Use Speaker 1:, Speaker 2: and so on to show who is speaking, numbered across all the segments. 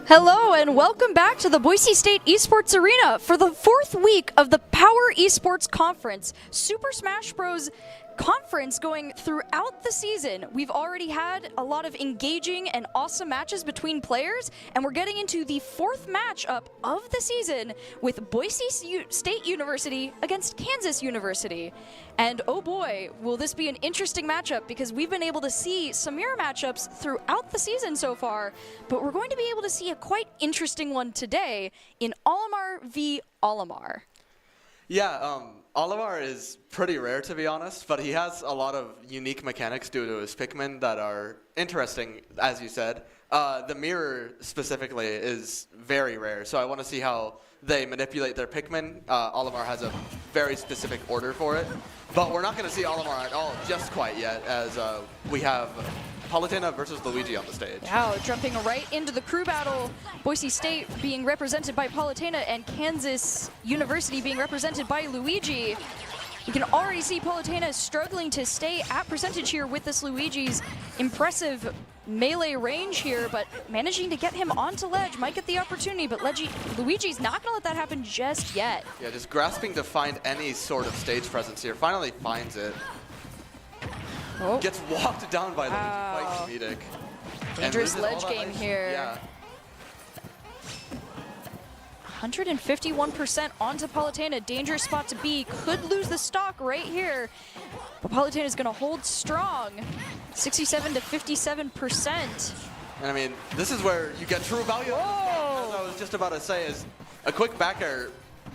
Speaker 1: Hello and welcome back to the Boise State Esports Arena for the 4th week of the Power Esports Conference, Super Smash Bros. Conference going throughout the season. We've already had a lot of engaging and awesome matches between players, and we're getting into the 4th matchup of the season with Boise State University against Kansas University. And oh boy, will this be an interesting matchup, because we've been able to see some mirror matchups throughout the season so far, but we're going to be able to see a quite interesting one today in Olimar v. Olimar.
Speaker 2: Yeah, Olimar is pretty rare, to be honest, but he has a lot of unique mechanics due to his Pikmin that are interesting, as you said. The mirror specifically is very rare, so I want to see how they manipulate their Pikmin. Olimar has a very specific order for it, but we're not going to see Olimar at all just quite yet, as we have Palutena versus Luigi on the stage.
Speaker 1: Wow, jumping right into the crew battle. Boise State being represented by Palutena and Kansas University being represented by Luigi. You can already see Palutena struggling to stay at percentage here with this Luigi's impressive melee range here, but managing to get him onto ledge might get the opportunity, but Luigi's not going to let that happen just yet.
Speaker 2: Yeah, just grasping to find any sort of stage presence here. Finally finds it.
Speaker 1: Oh.
Speaker 2: Gets walked down by Luigi, quite comedic.
Speaker 1: Dangerous ledge game here.
Speaker 2: Yeah.
Speaker 1: 151% onto Palutena. Dangerous spot to be. Could lose the stock right here. But Palutena is going to hold strong. 67 to 57%.
Speaker 2: And I mean, this is where you get true value.
Speaker 1: Whoa.
Speaker 2: As I was just about to say, is a quick back air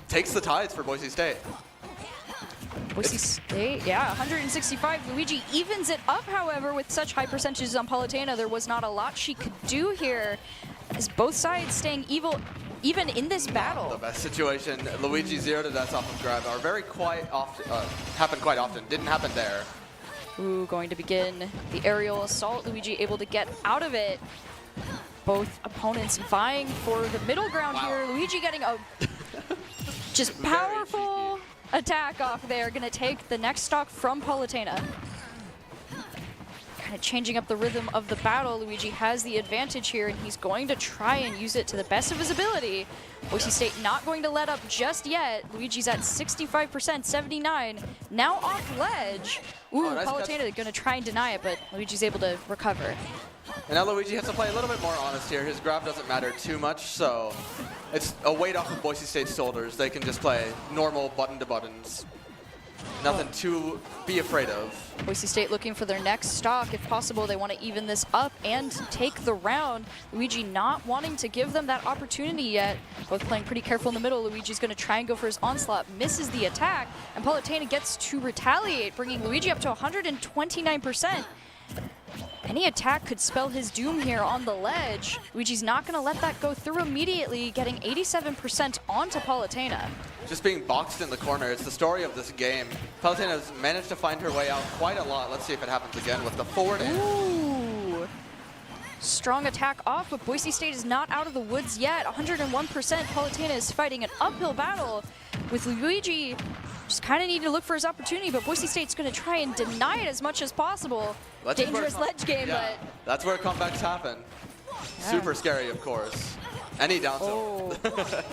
Speaker 2: takes the tides for Boise State.
Speaker 1: Boise State, yeah, 165. Luigi evens it up, however, with such high percentages on Palutena. There was not a lot she could do here, as both sides staying even in this battle.
Speaker 2: The best situation. Luigi 0 to death off of grab are very happen quite often. Didn't happen there.
Speaker 1: Ooh, going to begin the aerial assault. Luigi able to get out of it. Both opponents vying for the middle ground here. Luigi getting a just powerful attack off there. Gonna take the next stock from Palutena. Kind of changing up the rhythm of the battle. Luigi has the advantage here, and he's going to try and use it to the best of his ability. Boise State not going to let up just yet. Luigi's at 65%, 79. Now off ledge. Ooh,
Speaker 2: nice
Speaker 1: Palutena going to try and deny it, but Luigi's able to recover.
Speaker 2: And now Luigi has to play a little bit more honest here. His grab doesn't matter too much, so it's a weight off of Boise State's shoulders. They can just play normal button-to-buttons. Nothing to be afraid of.
Speaker 1: Boise State looking for their next stock. If possible, they want to even this up and take the round. Luigi not wanting to give them that opportunity yet. Both playing pretty careful in the middle. Luigi's going to try and go for his onslaught. Misses the attack, and Palutena gets to retaliate, bringing Luigi up to 129%. Any attack could spell his doom here on the ledge. Luigi's not going to let that go through immediately, getting 87% onto Palutena.
Speaker 2: Just being boxed in the corner. It's the story of this game. Palutena has managed to find her way out quite a lot. Let's see if it happens again with the forward air.
Speaker 1: Ooh. Strong attack off, but Boise State is not out of the woods yet. 101%. Palutena is fighting an uphill battle with Luigi. Just kind of need to look for his opportunity, but Boise State's going to try and deny it as much as possible. Dangerous ledge game,
Speaker 2: yeah,
Speaker 1: but
Speaker 2: that's where comebacks happen.
Speaker 1: Yeah.
Speaker 2: Super scary, of course. Any down tilt.
Speaker 1: Oh.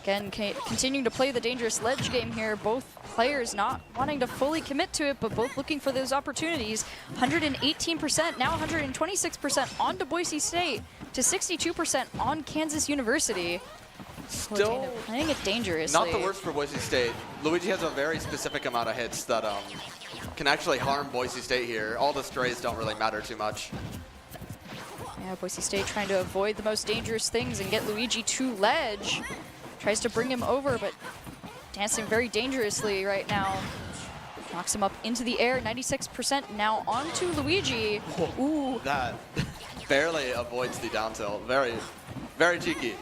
Speaker 1: Again, continuing to play the dangerous ledge game here. Both players not wanting to fully commit to it, but both looking for those opportunities. 118%, now 126% on to Boise State, to 62% on Kansas University.
Speaker 2: Still
Speaker 1: playing it dangerously.
Speaker 2: Not the worst for Boise State. Luigi has a very specific amount of hits that can actually harm Boise State here. All the strays don't really matter too much.
Speaker 1: Yeah, Boise State trying to avoid the most dangerous things and get Luigi to ledge. Tries to bring him over, but dancing very dangerously right now. Knocks him up into the air, 96% now onto Luigi. Ooh.
Speaker 2: That barely avoids the down tilt. Very, very cheeky.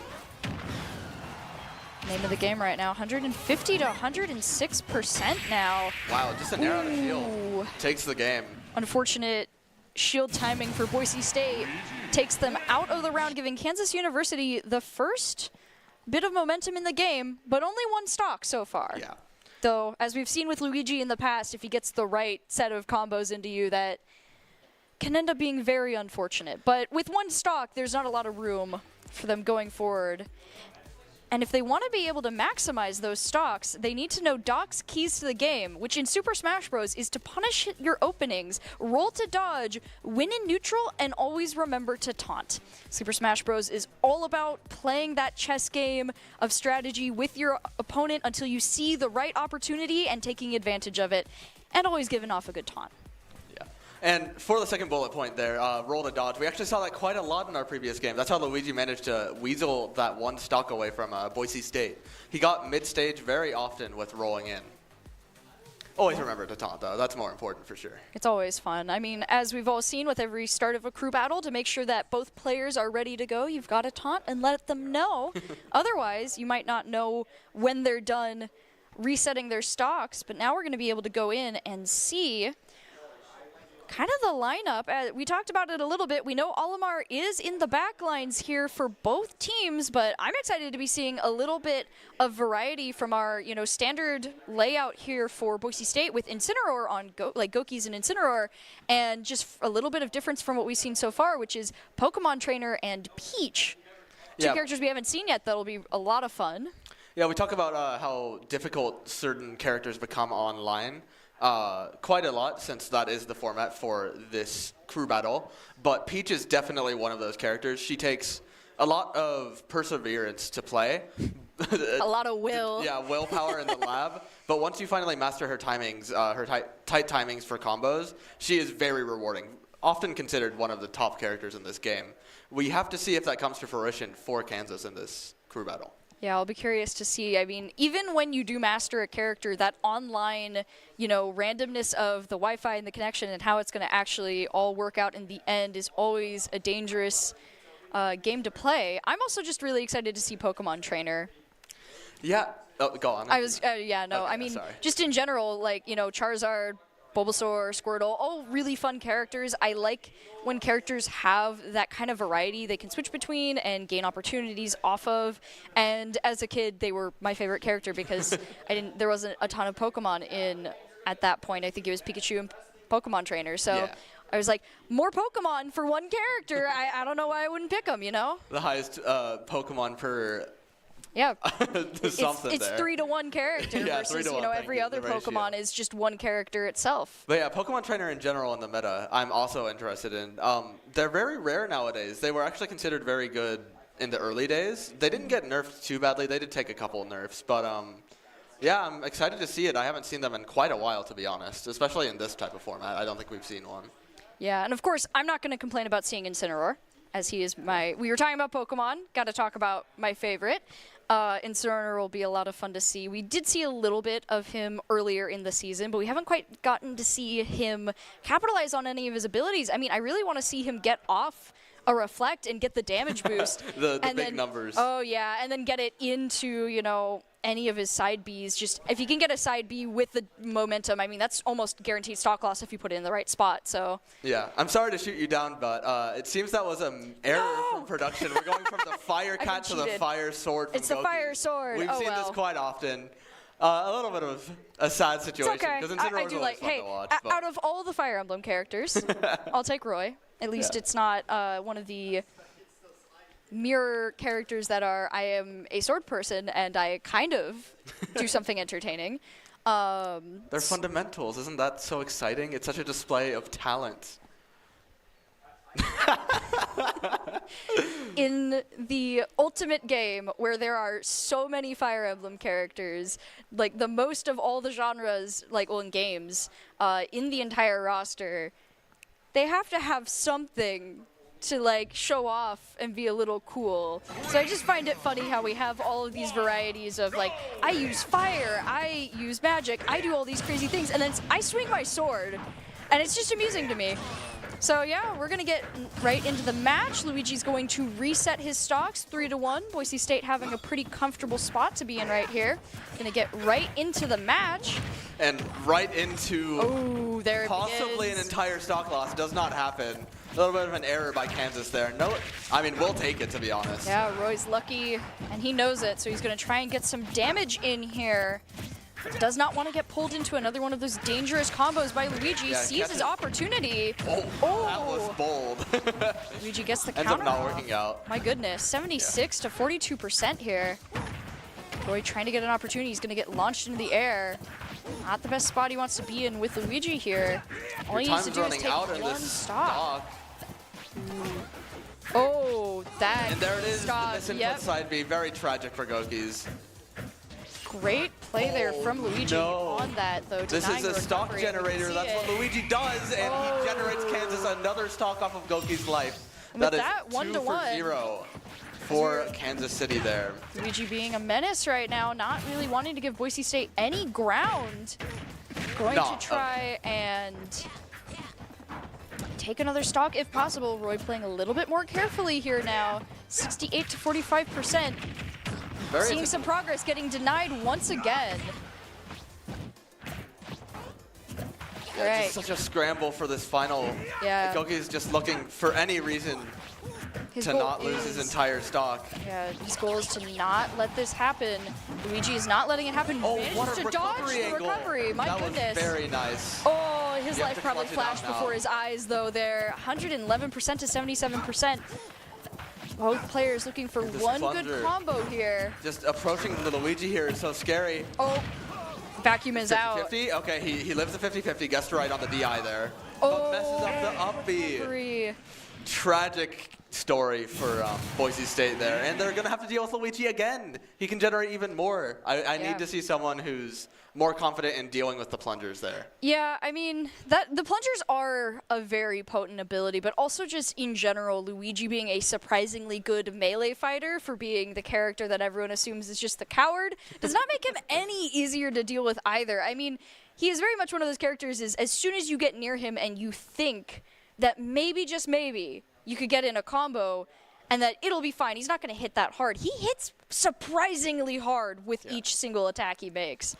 Speaker 1: Name of the game right now, 150 to 106% now.
Speaker 2: Wow, just an arrow to shield takes the game.
Speaker 1: Unfortunate shield timing for Boise State takes them out of the round, giving Kansas University the first bit of momentum in the game, but only one stock so far.
Speaker 2: Yeah.
Speaker 1: Though, as we've seen with Luigi in the past, if he gets the right set of combos into you, that can end up being very unfortunate. But with one stock, there's not a lot of room for them going forward. And if they want to be able to maximize those stocks, they need to know Doc's keys to the game, which in Super Smash Bros. Is to punish your openings, roll to dodge, win in neutral, and always remember to taunt. Super Smash Bros. Is all about playing that chess game of strategy with your opponent until you see the right opportunity and taking advantage of it, and always giving off a good taunt.
Speaker 2: And for the second bullet point there, roll to dodge, we actually saw that quite a lot in our previous game. That's how Luigi managed to weasel that one stock away from Boise State. He got mid-stage very often with rolling in. Always remember to taunt, though. That's more important for sure.
Speaker 1: It's always fun. I mean, as we've all seen with every start of a crew battle, to make sure that both players are ready to go, you've got to taunt and let them know. Otherwise, you might not know when they're done resetting their stocks, but now we're going to be able to go in and see kind of the lineup. We talked about it a little bit. We know Olimar is in the back lines here for both teams, but I'm excited to be seeing a little bit of variety from our, standard layout here for Boise State with Incineroar on Gokis and Incineroar, and just a little bit of difference from what we've seen so far, which is Pokemon Trainer and Peach. Two characters we haven't seen yet that'll be a lot of fun.
Speaker 2: Yeah, we talk about how difficult certain characters become online. Quite a lot, since that is the format for this crew battle. But Peach is definitely one of those characters. She takes a lot of perseverance to play.
Speaker 1: A lot of will.
Speaker 2: Yeah, willpower in the lab. But once you finally master her timings, her tight timings for combos, she is very rewarding. Often considered one of the top characters in this game. We have to see if that comes to fruition for Kansas in this crew battle.
Speaker 1: Yeah, I'll be curious to see. I mean, even when you do master a character, that online, randomness of the Wi-Fi and the connection and how it's going to actually all work out in the end is always a dangerous game to play. I'm also just really excited to see Pokemon Trainer.
Speaker 2: Yeah. Oh, go on.
Speaker 1: I mean, just in general, Charizard, Bulbasaur, Squirtle, all really fun characters. I like when characters have that kind of variety they can switch between and gain opportunities off of. And as a kid, they were my favorite character because there wasn't a ton of Pokemon in at that point. I think it was Pikachu and Pokemon Trainer. So I was like, more Pokemon for one character. I don't know why I wouldn't pick them, The
Speaker 2: highest Pokemon per...
Speaker 1: Yeah,
Speaker 2: it's
Speaker 1: 3-to-1 character versus every other Pokemon is just one character itself.
Speaker 2: But yeah, Pokemon Trainer in general in the meta, I'm also interested in. They're very rare nowadays. They were actually considered very good in the early days. They didn't get nerfed too badly. They did take a couple of nerfs, but yeah, I'm excited to see it. I haven't seen them in quite a while, to be honest, especially in this type of format. I don't think we've seen one.
Speaker 1: Yeah, and of course, I'm not going to complain about seeing Incineroar, as he is we were talking about Pokemon. Got to talk about my favorite. Incineroar will be a lot of fun to see. We did see a little bit of him earlier in the season, but we haven't quite gotten to see him capitalize on any of his abilities. I mean, I really want to see him get off a Reflect and get the damage boost.
Speaker 2: the big numbers.
Speaker 1: Oh, yeah, and then get it into, any of his side Bs. Just if you can get a side B with the momentum, I mean, that's almost guaranteed stock loss if you put it in the right spot. So
Speaker 2: yeah, I'm sorry to shoot you down, but it seems that was an error from production. We're going from the Fire Cat to the Fire Sword.
Speaker 1: It's the Fire Sword.
Speaker 2: We've seen this quite often. A little bit of a sad situation.
Speaker 1: It's okay. I do like, hey, out of all the Fire Emblem characters, I'll take Roy. At least it's not one of the mirror characters that I am a sword person and I kind of do something entertaining.
Speaker 2: They're fundamentals. Isn't that so exciting? It's such a display of talent.
Speaker 1: In the ultimate game where there are so many Fire Emblem characters, like the most of all the genres, in games, in the entire roster, they have to have something to show off and be a little cool. So I just find it funny how we have all of these varieties of I use fire, I use magic, I do all these crazy things, and then I swing my sword, and it's just amusing to me. So yeah, we're gonna get right into the match. Luigi's going to reset his stocks 3-to-1. Boise State having a pretty comfortable spot to be in right here. Gonna get right into the match.
Speaker 2: And right into possibly
Speaker 1: an
Speaker 2: entire stock loss. Does not happen. A little bit of an error by Kansas there. No, I mean, we'll take it, to be honest.
Speaker 1: Yeah, Roy's lucky, and he knows it, so he's going to try and get some damage in here. Does not want to get pulled into another one of those dangerous combos by Luigi.
Speaker 2: Yeah,
Speaker 1: Sees his opportunity.
Speaker 2: Oh, that was bold.
Speaker 1: Luigi gets the
Speaker 2: Ends
Speaker 1: counter
Speaker 2: up not
Speaker 1: off.
Speaker 2: working out.
Speaker 1: My goodness, 76 to 42% here. Roy trying to get an opportunity. He's going to get launched into the air. Not the best spot he wants to be in with Luigi here. All he needs to do is take one stock. Oh, that
Speaker 2: And there it is,
Speaker 1: stock.
Speaker 2: the misinput
Speaker 1: Yep.
Speaker 2: side B. Very tragic for Gokis.
Speaker 1: Great play there from Luigi on that, though.
Speaker 2: This is a stock
Speaker 1: recovery.
Speaker 2: generator. That's what Luigi does, and he generates Kansas another stock off of Goki's life. That is
Speaker 1: that 1-to-1.
Speaker 2: 2-for-0 for Kansas City there.
Speaker 1: Luigi being a menace right now, not really wanting to give Boise State any ground. Going to try and take another stock if possible. Roy playing a little bit more carefully here now. 68 to 45%. Seeing some progress, getting denied once again.
Speaker 2: Yeah, just such a scramble for this final.
Speaker 1: Yeah.
Speaker 2: Goki's just looking for any reason to not lose his entire stock.
Speaker 1: Yeah, his goal is to not let this happen. Luigi is not letting it happen.
Speaker 2: Oh,
Speaker 1: Managed
Speaker 2: what a
Speaker 1: to dodge
Speaker 2: recovery
Speaker 1: the
Speaker 2: angle.
Speaker 1: recovery. My
Speaker 2: that
Speaker 1: goodness.
Speaker 2: was very nice.
Speaker 1: Oh, his
Speaker 2: You have
Speaker 1: life
Speaker 2: to
Speaker 1: probably
Speaker 2: clutch it out
Speaker 1: flashed
Speaker 2: now.
Speaker 1: before his eyes, though, there. 111% to 77%. Both players looking for one good combo here.
Speaker 2: Just approaching the Luigi here is so scary.
Speaker 1: Oh, vacuum is out.
Speaker 2: 50-50? Okay, he lives the 50-50, gets right on the DI there.
Speaker 1: Oh,
Speaker 2: but messes up the up B.
Speaker 1: Recovery.
Speaker 2: Tragic story for Boise State there. And they're going to have to deal with Luigi again. He can generate even more. I need to see someone who's more confident in dealing with the plungers there.
Speaker 1: Yeah, I mean, the plungers are a very potent ability, but also just in general, Luigi being a surprisingly good melee fighter for being the character that everyone assumes is just the coward does not make him any easier to deal with either. I mean, he is very much one of those characters is as soon as you get near him and you think that maybe, just maybe, you could get in a combo and that it'll be fine. He's not going to hit that hard. He hits surprisingly hard with each single attack he makes.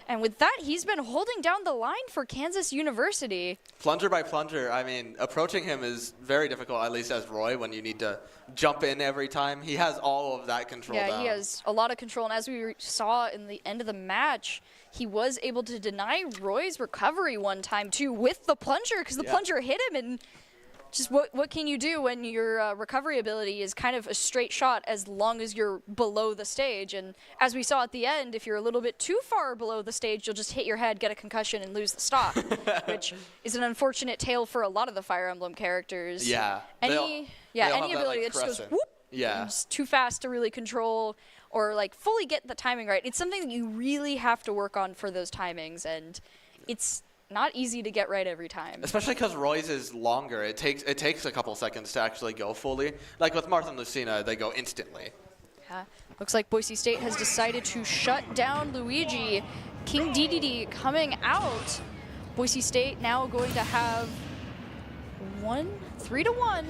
Speaker 1: And with that, he's been holding down the line for Kansas University.
Speaker 2: Plunger by plunger, I mean, approaching him is very difficult, at least as Roy, when you need to jump in every time. He has all of that control down.
Speaker 1: He has a lot of control. And as we saw in the end of the match, he was able to deny Roy's recovery one time, too, with the plunger, because the plunger hit him. And just what can you do when your recovery ability is kind of a straight shot as long as you're below the stage? And as we saw at the end, if you're a little bit too far below the stage, you'll just hit your head, get a concussion, and lose the stock, which is an unfortunate tale for a lot of the Fire Emblem characters.
Speaker 2: Yeah.
Speaker 1: Any ability that just goes whoop.
Speaker 2: Yeah.
Speaker 1: It's too fast to really control or like fully get the timing right. It's something that you really have to work on for those timings, and it's not easy to get right every time.
Speaker 2: Especially because Roy's is longer. It takes a couple seconds to actually go fully. Like with Martha and Lucina, they go instantly.
Speaker 1: Yeah. Looks like Boise State has decided to shut down Luigi. King DDD coming out. Boise State now going to have 3-1.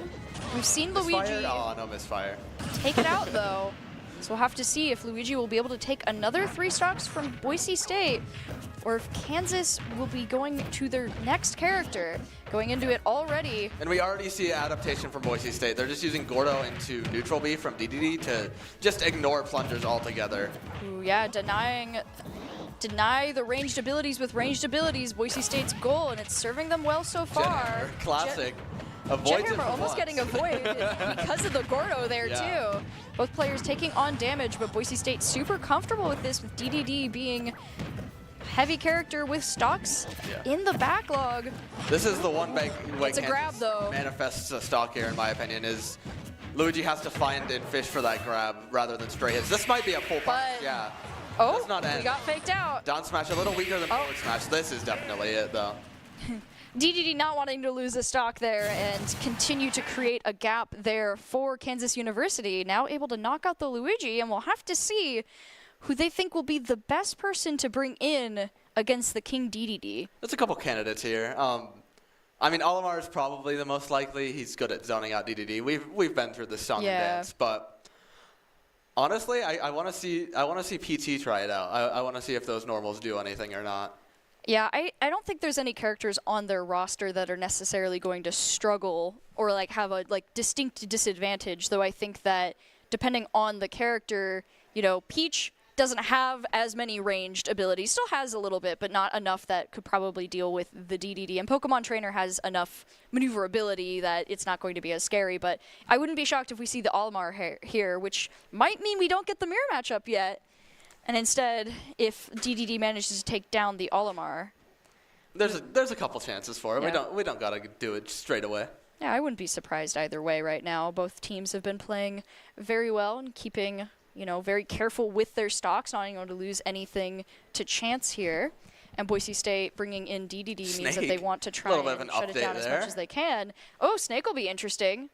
Speaker 1: We've seen
Speaker 2: Misfire?
Speaker 1: Luigi
Speaker 2: Oh, no misfire.
Speaker 1: take it out, though. So we'll have to see if Luigi will be able to take another 3 stocks from Boise State, or if Kansas will be going to their next character, going into it already.
Speaker 2: And we already see an adaptation from Boise State. They're just using Gordo into neutral B from DDD to just ignore plungers altogether.
Speaker 1: Ooh, yeah, deny the ranged abilities with ranged abilities, Boise State's goal, and it's serving them well so far.
Speaker 2: Classic. Avoids it
Speaker 1: almost getting avoided because of the Gordo there, too. Both players taking on damage, but Boise State super comfortable with this, with DDD being heavy character with stocks in the backlog.
Speaker 2: This is the one way
Speaker 1: It's a grab, though.
Speaker 2: manifests a stock here, in my opinion, is Luigi has to find and fish for that grab rather than straight hits. This might be a full punch, yeah.
Speaker 1: Oh,
Speaker 2: Does not end.
Speaker 1: we got faked out.
Speaker 2: Down smash, a little weaker than forward smash. This is definitely it, though.
Speaker 1: DDD not wanting to lose a stock there and continue to create a gap there for Kansas University. Now able to knock out the Luigi, and we'll have to see who they think will be the best person to bring in against the King DDD.
Speaker 2: There's a couple candidates here. I mean, Olimar is probably the most likely. He's good at zoning out DDD. We've been through this song and dance, but honestly, I want to see PT try it out. I want to see if those normals do anything or not.
Speaker 1: Yeah, I don't think there's any characters on their roster that are necessarily going to struggle or like have a distinct disadvantage, though I think that depending on the character, you know, Peach doesn't have as many ranged abilities. Still has a little bit, but not enough that could probably deal with the DDD. And Pokemon Trainer has enough maneuverability that it's not going to be as scary. But I wouldn't be shocked if we see the Olimar here, which might mean we don't get the mirror matchup yet. And instead, if DDD manages to take down the Olimar,
Speaker 2: there's a couple chances for it.
Speaker 1: Yeah.
Speaker 2: We don't gotta do it straight away.
Speaker 1: yeah, I wouldn't be surprised either way right now. Both teams have been playing very well and keeping, very careful with their stocks, not going to lose anything to chance here. And Boise State bringing in DDD means that they want to try and shut it down as much as they can. Oh, Snake will be interesting.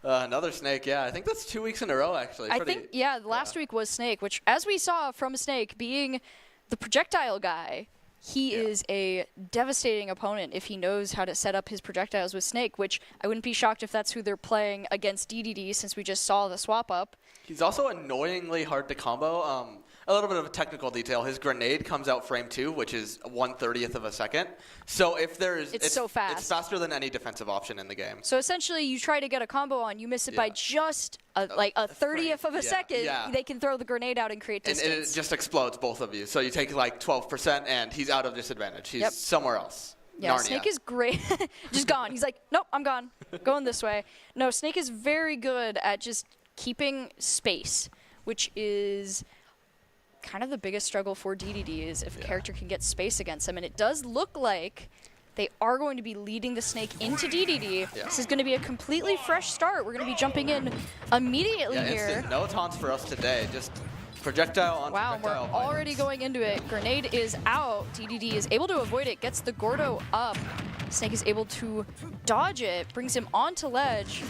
Speaker 2: Another Snake, yeah. I think that's 2 weeks in a row, actually.
Speaker 1: I think, yeah, last week was Snake, which, as we saw from Snake, being the projectile guy, he is a devastating opponent if he knows how to set up his projectiles with Snake, which I wouldn't be shocked if that's who they're playing against DDD, since we just saw the swap up.
Speaker 2: He's also annoyingly hard to combo. A little bit of a technical detail. His grenade comes out frame 2, which is 1/30th of a second. So if there's...
Speaker 1: It's so fast.
Speaker 2: It's faster than any defensive option in the game.
Speaker 1: So essentially, you try to get a combo on, you miss it by just a 30th of a second. They can throw the grenade out and create distance.
Speaker 2: And it just explodes both of you. So you take like 12%, and he's out of disadvantage. He's somewhere else.
Speaker 1: Yeah,
Speaker 2: Narnia.
Speaker 1: Snake is great. Just gone. He's like, nope, I'm gone. Going this way. No, Snake is very good at just keeping space, which is kind of the biggest struggle for DDD, is if a character can get space against them. And it does look like they are going to be leading the Snake into DDD.
Speaker 2: Yeah.
Speaker 1: This is going to be a completely fresh start. We're going to be jumping in immediately here.
Speaker 2: Instant. No taunts for us today. Just projectile on projectile.
Speaker 1: Wow, we're already going into it. Grenade is out. DDD is able to avoid it, gets the Gordo up. Snake is able to dodge it, brings him onto ledge.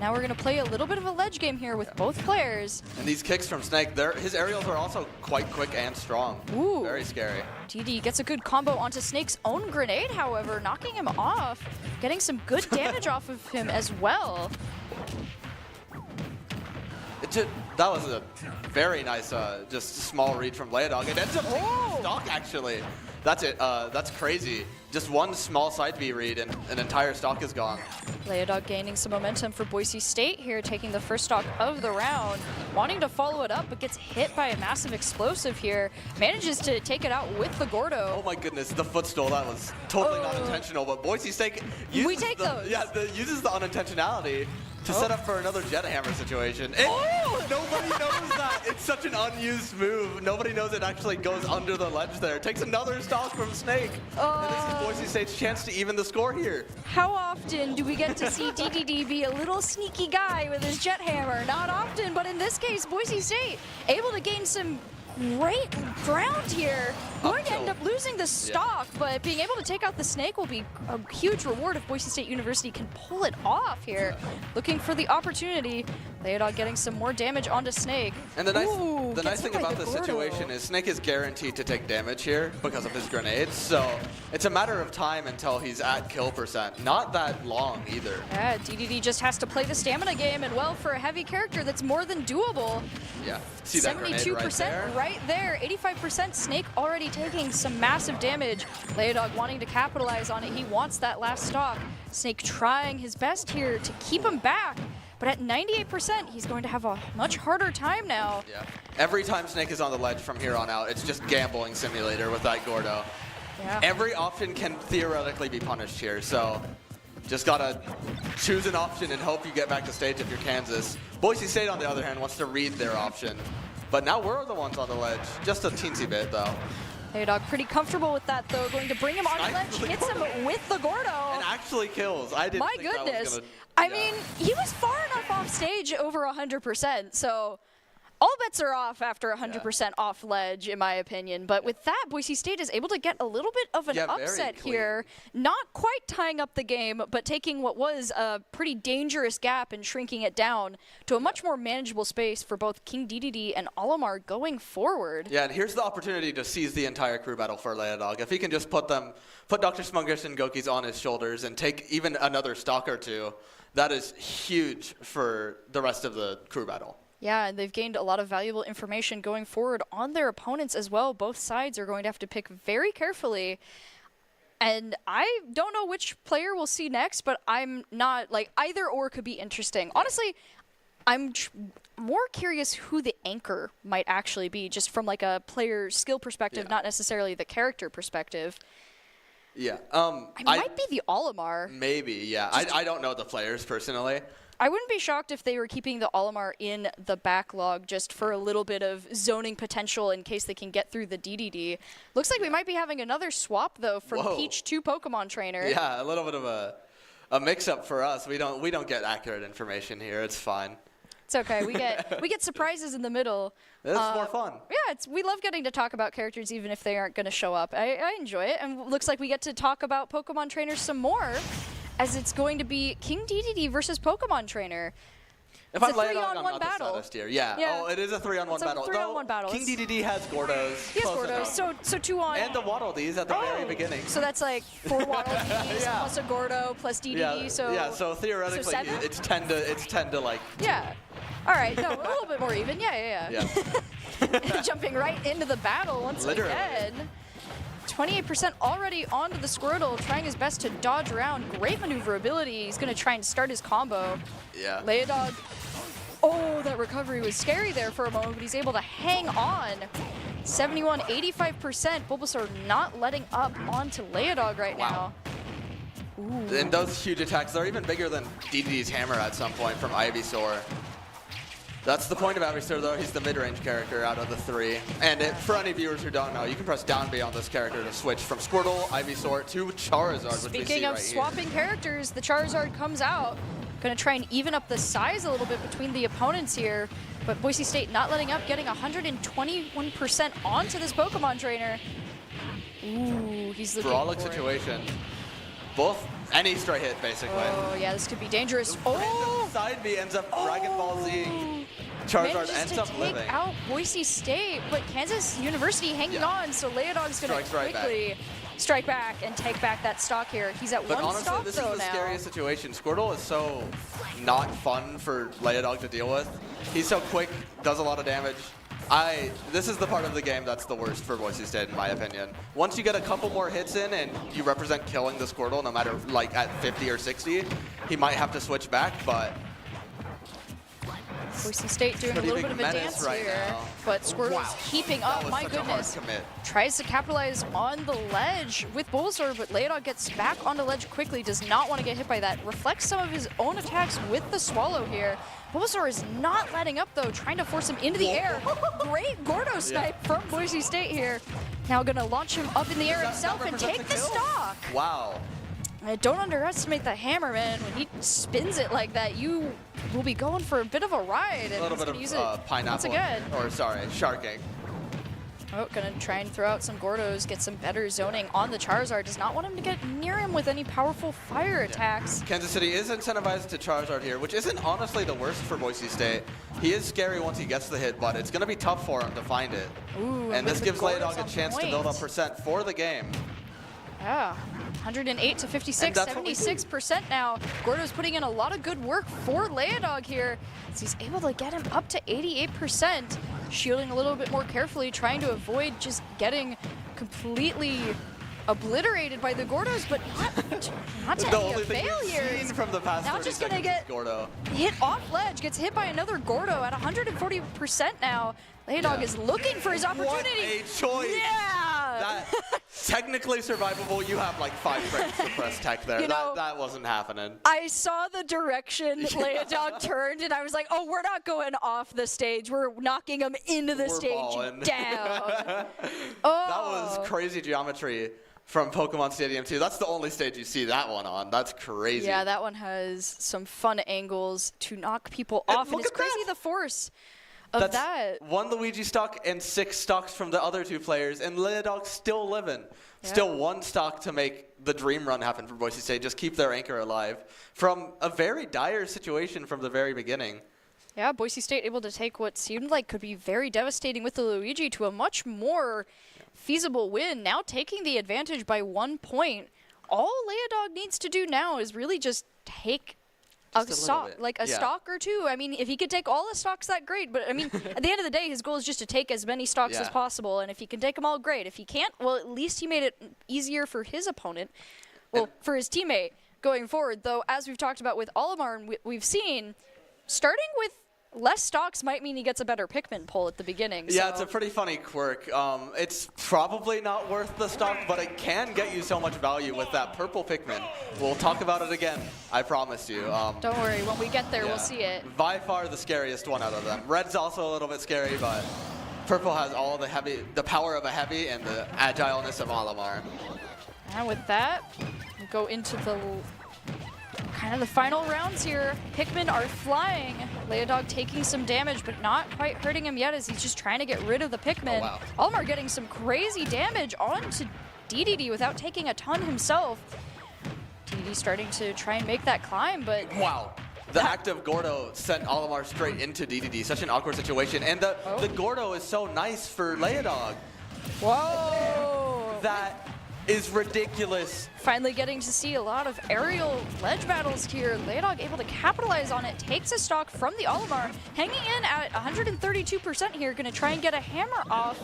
Speaker 1: Now we're going to play a little bit of a ledge game here with both players.
Speaker 2: And these kicks from Snake, his aerials are also quite quick and strong.
Speaker 1: Ooh.
Speaker 2: Very scary.
Speaker 1: DD gets a good combo onto Snake's own grenade, however, knocking him off, getting some good damage off of him as well.
Speaker 2: That was a very nice, just small read from Leodog. It ends up taking stock, actually. That's it. That's crazy. Just one small side B read and an entire stock is gone.
Speaker 1: Leodog gaining some momentum for Boise State here, taking the first stock of the round, wanting to follow it up, but gets hit by a massive explosive here. Manages to take it out with the Gordo.
Speaker 2: Oh my goodness, the footstool, that was totally not intentional, but Boise State uses
Speaker 1: we take those.
Speaker 2: Yeah, uses the unintentionality to set up for another jet hammer situation. Nobody knows that. It's such an unused move. Nobody knows it actually goes under the ledge there. It takes another stock from Snake. And this is Boise State's chance to even the score here.
Speaker 1: How often do we get to see DDD be a little sneaky guy with his jet hammer? Not often, but in this case, Boise State able to gain some great ground here. Going to end up losing the stock, but being able to take out the Snake will be a huge reward if Boise State University can pull it off here. Looking for the opportunity. Leodog getting some more damage onto Snake.
Speaker 2: And the nice thing about this situation is Snake is guaranteed to take damage here because of his grenades. So it's a matter of time until he's at kill percent. Not that long either.
Speaker 1: Yeah, DDD just has to play the stamina game, and well, for a heavy character, that's more than doable.
Speaker 2: Yeah, see that grenade
Speaker 1: 72% right there. 85% Snake already taking some massive damage. Leodog wanting to capitalize on it. He wants that last stock. Snake trying his best here to keep him back. But at 98%, he's going to have a much harder time now.
Speaker 2: Yeah. Every time Snake is on the ledge from here on out, it's just gambling simulator with that Gordo.
Speaker 1: Yeah.
Speaker 2: Every option can theoretically be punished here, so just gotta choose an option and hope you get back to stage if you're Kansas. Boise State, on the other hand, wants to read their option. But now we're the ones on the ledge. Just a teensy bit, though.
Speaker 1: Leodog pretty comfortable with that, though. Going to bring him on the ledge, hits him with the Gordo.
Speaker 2: And actually kills. I didn't think
Speaker 1: goodness.
Speaker 2: That was gonna,
Speaker 1: I mean, he was far enough off stage over 100%, so all bets are off after 100% off ledge, in my opinion. But with that, Boise State is able to get a little bit of an upset here. Not quite tying up the game, but taking what was a pretty dangerous gap and shrinking it down to a much more manageable space for both King DDD and Olimar going forward.
Speaker 2: Yeah, and here's the opportunity to seize the entire crew battle for Leodog. If he can just put Dr. Smungus and Gokis on his shoulders and take even another stock or two, that is huge for the rest of the crew battle.
Speaker 1: Yeah, and they've gained a lot of valuable information going forward on their opponents as well. Both sides are going to have to pick very carefully. And I don't know which player we'll see next, but I'm not, like, either or could be interesting. Honestly, I'm more curious who the anchor might actually be, just from like a player skill perspective, not necessarily the character perspective.
Speaker 2: Yeah.
Speaker 1: It might be the Olimar.
Speaker 2: Maybe, yeah. I don't know the players personally.
Speaker 1: I wouldn't be shocked if they were keeping the Olimar in the backlog just for a little bit of zoning potential in case they can get through the DDD. Looks like we might be having another swap, though, from Peach to Pokemon Trainer.
Speaker 2: Yeah, a little bit of a mix-up for us. We don't get accurate information here. It's fine.
Speaker 1: It's okay. We get surprises in the middle.
Speaker 2: It's more fun.
Speaker 1: Yeah, we love getting to talk about characters even if they aren't going to show up. I enjoy it, and looks like we get to talk about Pokemon Trainer some more, as it's going to be King DDD versus Pokemon Trainer.
Speaker 2: If
Speaker 1: it's
Speaker 2: I'm
Speaker 1: a
Speaker 2: laying on, I'm
Speaker 1: 3-on-1
Speaker 2: not
Speaker 1: battle.
Speaker 2: the saddest here. Yeah.
Speaker 1: Yeah.
Speaker 2: Oh, it is a 3-on-1 battle.
Speaker 1: It's a 3-on-1 battle.
Speaker 2: King DDD has Gordos.
Speaker 1: He has Gordos, so 2 on.
Speaker 2: And the Waddle Dees at the very beginning.
Speaker 1: So that's like 4 Waddle Dees plus a Gordo plus DDD.
Speaker 2: Yeah, so theoretically, it's 10 to like.
Speaker 1: Yeah. All right, no, a little bit more even. Yeah. Jumping right into the battle once again. 28% already onto the Squirtle, trying his best to dodge around. Great maneuverability. He's going to try and start his combo.
Speaker 2: Yeah.
Speaker 1: Leodog. Oh, that recovery was scary there for a moment, but he's able to hang on. 71, 85%. Bulbasaur not letting up onto Leodog right now. Ooh.
Speaker 2: And those huge attacks, they're even bigger than DDD's hammer at some point from Ivysaur. That's the point of Ivysaur, though. He's the mid-range character out of the 3. And for any viewers who don't know, you can press down B on this character to switch from Squirtle, Ivysaur to Charizard, which we see
Speaker 1: Speaking of
Speaker 2: right
Speaker 1: swapping
Speaker 2: here.
Speaker 1: characters, the Charizard comes out. Going to try and even up the size a little bit between the opponents here. But Boise State not letting up, getting 121% onto this Pokemon Trainer. Ooh, he's looking
Speaker 2: Brawlic situation. Any straight hit, basically.
Speaker 1: Oh, yeah, this could be dangerous. Oh!
Speaker 2: Side B ends up Dragon Ball Z. Charizard ends up living.
Speaker 1: Take out Boise State, but Kansas University hanging on, so Leodog's going to quickly strike back and take back that stock here. He's at
Speaker 2: but
Speaker 1: one
Speaker 2: honestly,
Speaker 1: stock,
Speaker 2: this
Speaker 1: though,
Speaker 2: is the
Speaker 1: now.
Speaker 2: scariest situation. Squirtle is so not fun for Leodog to deal with. He's so quick, does a lot of damage. This is the part of the game that's the worst for Boise State, in my opinion. Once you get a couple more hits in and you represent killing the Squirtle, no matter like at 50 or 60, he might have to switch back, but
Speaker 1: Boise State doing a little bit of a dance
Speaker 2: right
Speaker 1: here,
Speaker 2: now.
Speaker 1: but Squirtle's heaping up. My goodness, tries to capitalize on the ledge with Bulbasaur, but Leodog gets back on the ledge quickly. Does not want to get hit by that. Reflects some of his own attacks with the Swallow here. Bulbasaur is not letting up, though, trying to force him into the air. Great Gordo snipe from Boise State here. Now going to launch him up in the air himself and take the stock.
Speaker 2: Wow.
Speaker 1: Don't underestimate the hammer, man. When he spins it like that, you will be going for a bit of a ride.
Speaker 2: A little bit of pineapple.
Speaker 1: Once again.
Speaker 2: Or, sorry, sharking.
Speaker 1: Oh, gonna try and throw out some Gordos, get some better zoning on the Charizard. Does not want him to get near him with any powerful fire attacks.
Speaker 2: Kansas City is incentivized to Charizard here, which isn't honestly the worst for Boise State. He is scary once he gets the hit, but it's going to be tough for him to find it.
Speaker 1: Ooh,
Speaker 2: and this gives Leodog a chance to build up percent for the game.
Speaker 1: Yeah, 108 to 56, 76% now. Gordo's putting in a lot of good work for Leodog here, as he's able to get him up to 88%. Shielding a little bit more carefully, trying to avoid just getting completely obliterated by the Gordos, but not to any avail here.
Speaker 2: From the past
Speaker 1: now just gonna get
Speaker 2: Gordo
Speaker 1: hit off ledge, gets hit by another Gordo at 140% now. Leodog is looking for his opportunity.
Speaker 2: What a choice!
Speaker 1: Yeah!
Speaker 2: Technically survivable. You have like 5 frames to press tech there. That wasn't happening.
Speaker 1: I saw the direction Leodog turned, and I was like, oh, we're not going off the stage. We're knocking him into the stage down. Oh.
Speaker 2: That was crazy geometry from Pokemon Stadium 2. That's the only stage you see that one on. That's crazy.
Speaker 1: Yeah, that one has some fun angles to knock people off, and it's crazy the force of that.
Speaker 2: 1 Luigi stock and 6 stocks from the other 2 players, and Leodog's still living. Yeah. Still 1 stock to make the dream run happen for Boise State. Just keep their anchor alive from a very dire situation from the very beginning.
Speaker 1: Yeah, Boise State able to take what seemed like could be very devastating with the Luigi to a much more feasible win. Now taking the advantage by 1 point. All Leodog needs to do now is really just take a stock, like a stock or 2. I mean, if he could take all the stocks, that's great. But I mean, at the end of the day, his goal is just to take as many stocks as possible. And if he can take them all, great. If he can't, well, at least he made it easier for his opponent. Well, for his teammate going forward. Though, as we've talked about with Olimar, and we've seen, starting with less stocks might mean he gets a better Pikmin pull at the beginning.
Speaker 2: Yeah,
Speaker 1: so.
Speaker 2: it's a pretty funny quirk. It's probably not worth the stock, but it can get you so much value with that purple Pikmin. We'll talk about it again, I promise you.
Speaker 1: Don't worry, when we get there,
Speaker 2: yeah.
Speaker 1: we'll see it.
Speaker 2: By far the scariest one out of them. Red's also a little bit scary, but purple has all the power of a heavy and the agileness of Olimar.
Speaker 1: And with that, we go into the kind of the final rounds here. Pikmin are flying. Leodog taking some damage, but not quite hurting him yet as he's just trying to get rid of the Pikmin.
Speaker 2: Oh, wow.
Speaker 1: Olimar getting some crazy damage onto DDD without taking a ton himself. DDD starting to try and make that climb, but...
Speaker 2: Wow. The active Gordo sent Olimar straight into DDD. Such an awkward situation. And the Gordo is so nice for Leodog.
Speaker 1: Whoa!
Speaker 2: That is ridiculous.
Speaker 1: Finally getting to see a lot of aerial ledge battles here. Leodog able to capitalize on it, takes a stock from the Olimar, hanging in at 132% here, gonna try and get a hammer off,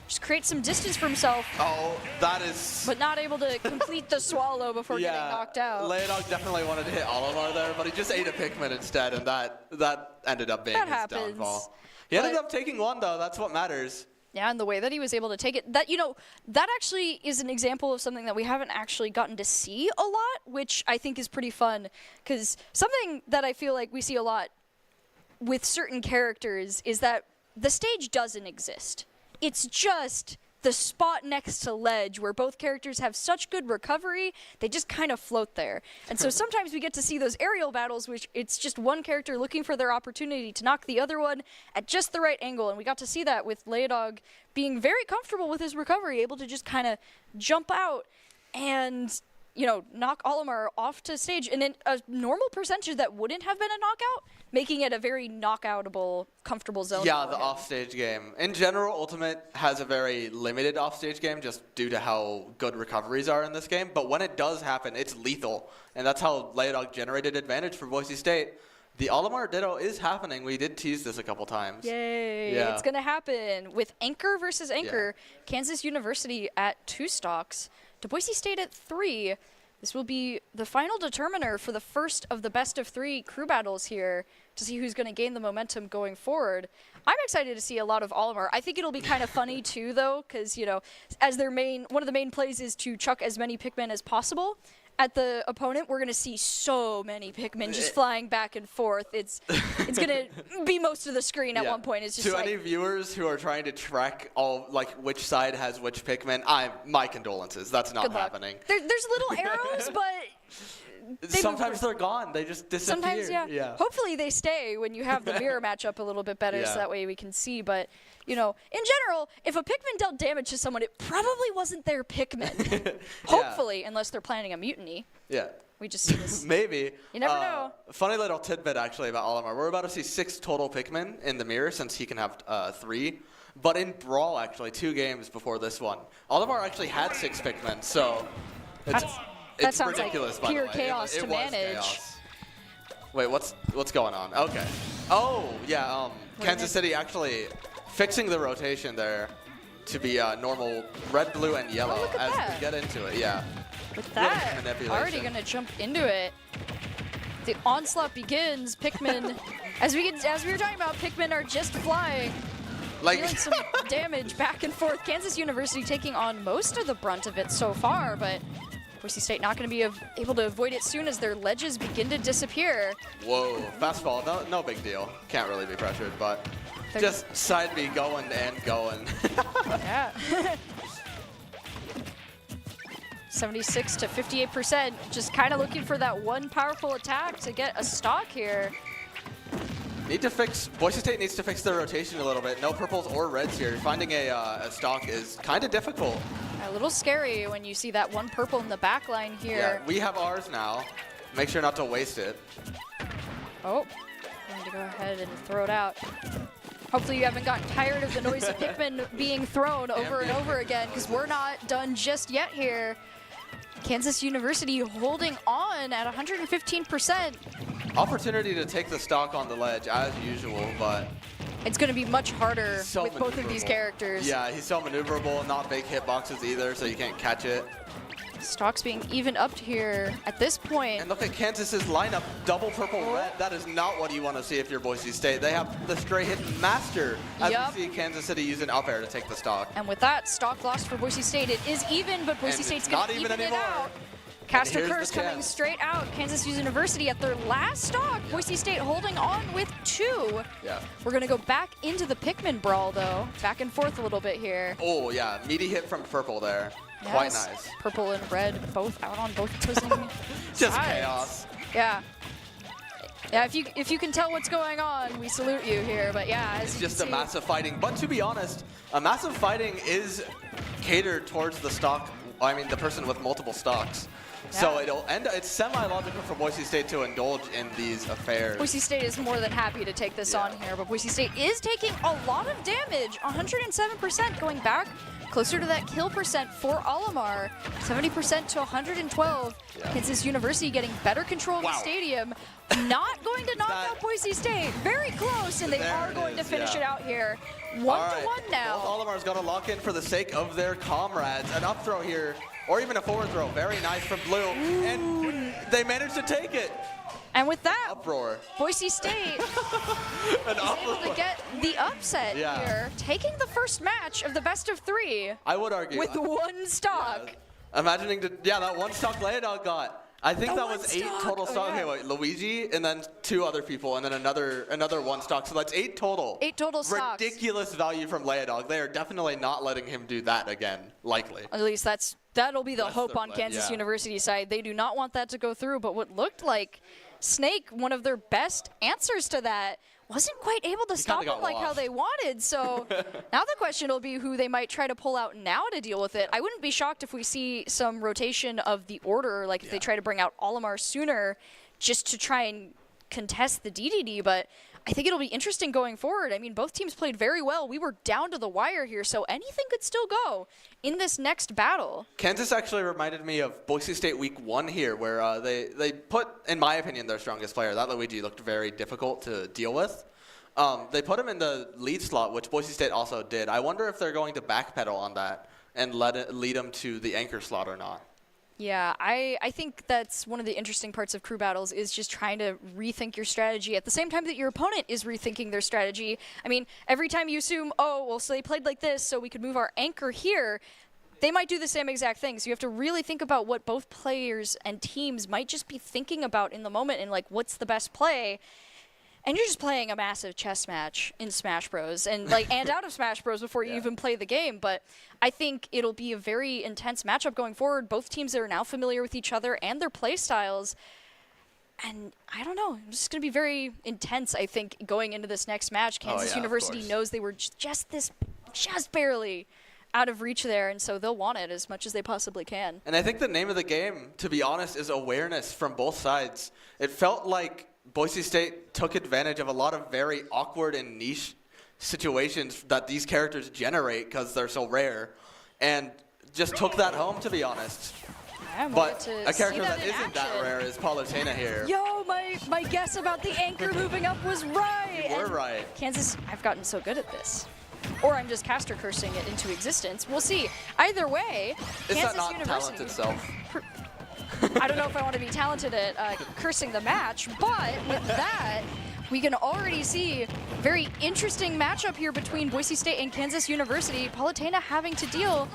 Speaker 1: just create some distance for himself.
Speaker 2: Oh, that is...
Speaker 1: But not able to complete the swallow before getting knocked out.
Speaker 2: Leodog definitely wanted to hit Olimar there, but he just ate a Pikmin instead, and that ended up being his downfall. He ended up taking one, though. That's what matters.
Speaker 1: Yeah, and the way that he was able to take it, that actually is an example of something that we haven't actually gotten to see a lot, which I think is pretty fun, because something that I feel like we see a lot with certain characters is that the stage doesn't exist. It's just the spot next to ledge where both characters have such good recovery, they just kind of float there. And so sometimes we get to see those aerial battles, which it's just one character looking for their opportunity to knock the other one at just the right angle. And we got to see that with Leodog being very comfortable with his recovery, able to just kind of jump out and, knock Olimar off to stage. And in a normal percentage that wouldn't have been a knockout, making it a very knockoutable, comfortable zone.
Speaker 2: Yeah, the offstage game. In general, Ultimate has a very limited offstage game just due to how good recoveries are in this game. But when it does happen, it's lethal. And that's how Leodog generated advantage for Boise State. The Olimar Ditto is happening. We did tease this a couple times.
Speaker 1: Yay.
Speaker 2: Yeah.
Speaker 1: It's going to happen with Anchor versus Anchor. Yeah. Kansas University at 2 stocks to Boise State at 3. This will be the final determiner for the first of the best of 3 crew battles here to see who's going to gain the momentum going forward. I'm excited to see a lot of Olimar. I think it'll be kind of funny too, though, because, as one of the main plays is to chuck as many Pikmin as possible at the opponent. We're going to see so many Pikmin just flying back and forth. It's going to be most of the screen at one point. It's just
Speaker 2: to any viewers who are trying to track which side has which Pikmin, my condolences. That's not happening.
Speaker 1: There's little arrows, but
Speaker 2: sometimes they're gone. They just disappear.
Speaker 1: Sometimes, yeah. Hopefully they stay when you have the mirror matchup a little bit better, so that way we can see. But in general, if a Pikmin dealt damage to someone, it probably wasn't their Pikmin. Hopefully, unless they're planning a mutiny.
Speaker 2: Yeah.
Speaker 1: We just see this.
Speaker 2: Maybe.
Speaker 1: You never know.
Speaker 2: Funny little tidbit, actually, about Olimar. We're about to see 6 total Pikmin in the mirror since he can have 3. But in Brawl, actually, 2 games before this one, Olimar actually had 6 Pikmin, so
Speaker 1: that sounds
Speaker 2: ridiculous,
Speaker 1: like pure
Speaker 2: by the way.
Speaker 1: chaos to manage.
Speaker 2: Chaos. Wait, what's going on? Okay. Oh, yeah, Kansas City actually fixing the rotation there to be normal red, blue, and yellow as we get into it, yeah.
Speaker 1: With that, already going to jump into it. The onslaught begins. Pikmin, as we were talking about, Pikmin are just flying. Dealing some damage back and forth. Kansas University taking on most of the brunt of it so far, but Boise State not going to be able to avoid it soon as their ledges begin to disappear.
Speaker 2: Whoa, fastball, no big deal. Can't really be pressured, but just side B going and going.
Speaker 1: Yeah. 76 to 58%, just kind of looking for that one powerful attack to get a stock here.
Speaker 2: Boise State needs to fix their rotation a little bit. No purples or reds here. Finding a stock is kind of difficult.
Speaker 1: A little scary when you see that one purple in the back line here.
Speaker 2: Yeah, we have ours now. Make sure not to waste it.
Speaker 1: Oh, going to go ahead and throw it out. Hopefully you haven't gotten tired of the noise of Pikmin being thrown over and over again, because we're not done just yet here. Kansas University holding on at 115%.
Speaker 2: Opportunity to take the stock on the ledge as usual, but
Speaker 1: it's going to be much harder with both of these characters.
Speaker 2: Yeah, he's so maneuverable, not big hitboxes either, so you can't catch it.
Speaker 1: Stocks being evened up here at this point.
Speaker 2: And look at Kansas's lineup, double purple red. That is not what you want to see if you're Boise State. They have the straight hit master as we see Kansas City use an up air to take the stock.
Speaker 1: And with that, stock lost for Boise State. It is even, but Boise State's going to even it out. Caster Curse coming straight out. Kansas University at their last stock. Boise State holding on with 2.
Speaker 2: Yeah.
Speaker 1: We're going to go back into the Pikmin brawl, though. Back and forth a little bit here.
Speaker 2: Oh, yeah. Meaty hit from purple there.
Speaker 1: Yes.
Speaker 2: Quite nice.
Speaker 1: Purple and red, both out on both opposing
Speaker 2: Just
Speaker 1: sides.
Speaker 2: chaos.
Speaker 1: Yeah. Yeah, if you can tell what's going on, we salute you here. But yeah,
Speaker 2: it's just a massive fighting. But to be honest, a massive fighting is catered towards the stock. I mean, the person with multiple stocks. Yeah. So it's semi-logical for Boise State to indulge in these affairs.
Speaker 1: Boise State is more than happy to take this on here, but Boise State is taking a lot of damage. 107% going back closer to that kill percent for Olimar. 70% to 112. Yeah. Kansas University getting better control of the stadium. Not going to knock out Boise State. Very close, and they are going to finish it out here. 1-1 now.
Speaker 2: Both Olimar's got to lock in for the sake of their comrades. An up throw here, or even a forward throw. Very nice from Blue. Ooh. And they managed to take it.
Speaker 1: And with that,
Speaker 2: uproar.
Speaker 1: Boise State is able to get the upset here, taking the first match of the best of 3.
Speaker 2: I would argue.
Speaker 1: With 1 stock.
Speaker 2: Yeah. Imagining, that 1 stock Leodog got. I think that was 8 total stock. Okay, wait, Luigi, and then 2 other people, and then another 1 stock. So that's 8 total.
Speaker 1: 8 total stocks.
Speaker 2: Ridiculous value from Leodog. They are definitely not letting him do that again, likely.
Speaker 1: At least that'll be the hope on Kansas University side. They do not want that to go through, but what looked like Snake, one of their best answers to that, wasn't quite able to stop them like how they wanted. So now the question will be who they might try to pull out now to deal with it. I wouldn't be shocked if we see some rotation of the order, like if they try to bring out Olimar sooner just to try and contest the DDD, but I think it'll be interesting going forward. I mean, both teams played very well. We were down to the wire here, so anything could still go in this next battle.
Speaker 2: Kansas actually reminded me of Boise State week 1 here, where they put, in my opinion, their strongest player. That Luigi looked very difficult to deal with. They put him in the lead slot, which Boise State also did. I wonder if they're going to backpedal on that and lead him to the anchor slot or not.
Speaker 1: Yeah, I think that's one of the interesting parts of crew battles is just trying to rethink your strategy at the same time that your opponent is rethinking their strategy. I mean, every time you assume, oh, well, so they played like this, so we could move our anchor here, they might do the same exact thing. So you have to really think about what both players and teams might just be thinking about in the moment and, like, what's the best play. And you're just playing a massive chess match in Smash Bros. And out of Smash Bros. Before you even play the game. But I think it'll be a very intense matchup going forward. Both teams are now familiar with each other and their play styles. And I don't know. It's just going to be very intense, I think, going into this next match. Kansas University knows they were just barely out of reach there, and so they'll want it as much as they possibly can.
Speaker 2: And I think the name of the game, to be honest, is awareness from both sides. It felt like Boise State took advantage of a lot of very awkward and niche situations that these characters generate because they're so rare, and just took that home, to be honest. But a character that isn't that rare is Palutena here.
Speaker 1: Yo, my guess about the anchor moving up was right.
Speaker 2: You were right.
Speaker 1: Kansas, I've gotten so good at this. Or I'm just caster cursing it into existence. We'll see. Either way,
Speaker 2: Is
Speaker 1: Kansas
Speaker 2: that not
Speaker 1: University.
Speaker 2: talent itself?
Speaker 1: I don't know if I want to be talented at cursing the match, but with that, we can already see very interesting matchup here between Boise State and Kansas University. Palutena having to deal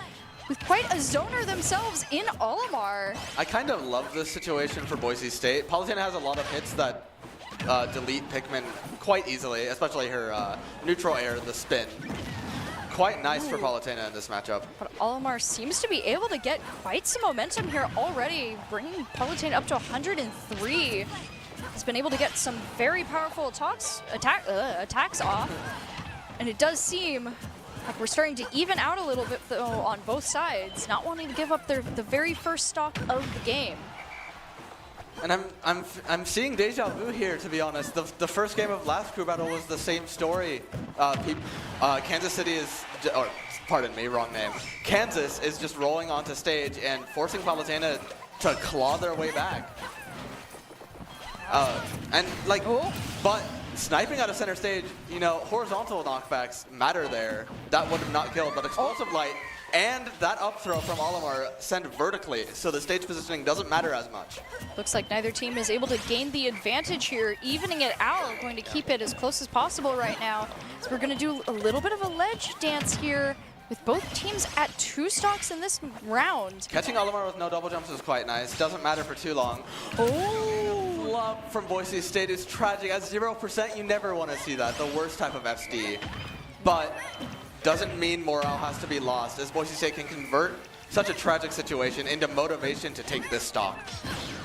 Speaker 1: with quite a zoner themselves in Olimar.
Speaker 2: I kind of love this situation for Boise State. Palutena has a lot of hits that delete Pikmin quite easily, especially her neutral air, the spin. Quite nice for Palutena in this matchup.
Speaker 1: But Olimar seems to be able to get quite some momentum here already, bringing Palutena up to 103. He's been able to get some very powerful attacks off. And it does seem like we're starting to even out a little bit, though, on both sides, not wanting to give up the very first stock of the game.
Speaker 2: And I'm seeing deja vu here, to be honest. The first game of last crew battle was the same story. Kansas City is, or pardon me, wrong name. Kansas is just rolling onto stage and forcing Palutena to claw their way back. But sniping out of center stage, horizontal knockbacks matter there. That would have not killed, but explosive light And that up throw from Olimar sent vertically, so the stage positioning doesn't matter as much.
Speaker 1: Looks like neither team is able to gain the advantage here, evening it out, going to keep it as close as possible right now. So we're going to do a little bit of a ledge dance here with both teams at 2 stocks in this round.
Speaker 2: Catching Olimar with no double jumps is quite nice. Doesn't matter for too long.
Speaker 1: Oh!
Speaker 2: Flub from Boise State is tragic. At 0%, you never want to see that. The worst type of FD. But doesn't mean morale has to be lost, as Boise State can convert such a tragic situation into motivation to take this stock.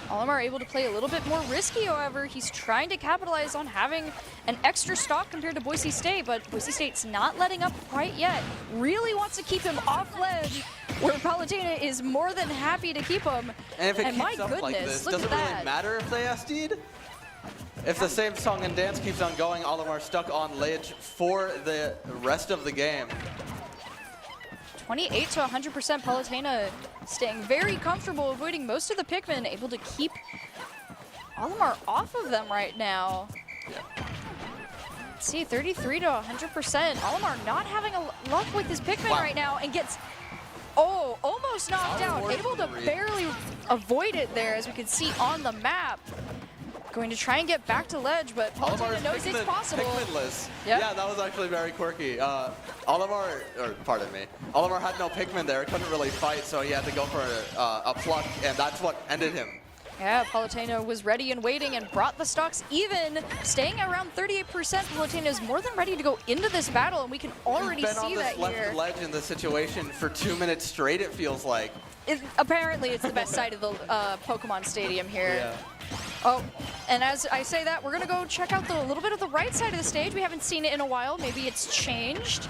Speaker 1: Olimar able to play a little bit more risky, however. He's trying to capitalize on having an extra stock compared to Boise State, but Boise State's not letting up quite yet. Really wants to keep him off ledge, where Palutena is more than happy to keep him.
Speaker 2: And if it
Speaker 1: my
Speaker 2: keeps up
Speaker 1: goodness,
Speaker 2: like this,
Speaker 1: look
Speaker 2: doesn't
Speaker 1: at
Speaker 2: really
Speaker 1: that.
Speaker 2: matter if they SD'd. If the same song and dance keeps on going, Olimar stuck on ledge for the rest of the game.
Speaker 1: 28 to 100%. Palutena staying very comfortable, avoiding most of the Pikmin, able to keep Olimar off of them right now.
Speaker 2: Yeah.
Speaker 1: Let's see, 33 to 100%. Olimar not having a luck with his Pikmin right now and gets, almost knocked out. Able to barely avoid it there, as we can see on the map. Going to try and get back to ledge, but Palutena knows it's possible.
Speaker 2: Pikminless.
Speaker 1: Yep.
Speaker 2: Yeah, that was actually very quirky. Olimar had no Pikmin there, couldn't really fight, so he had to go for a pluck, and that's what ended him.
Speaker 1: Yeah, Palutena was ready and waiting and brought the stocks even, staying around 38%. Palutena is more than ready to go into this battle, and we can already see that
Speaker 2: here. He's been on this
Speaker 1: here.
Speaker 2: left ledge in this situation for 2 minutes straight, it feels like.
Speaker 1: Apparently, it's the best side of the Pokemon Stadium here.
Speaker 2: Yeah.
Speaker 1: Oh, and as I say that, we're going to go check out a little bit of the right side of the stage. We haven't seen it in a while. Maybe it's changed.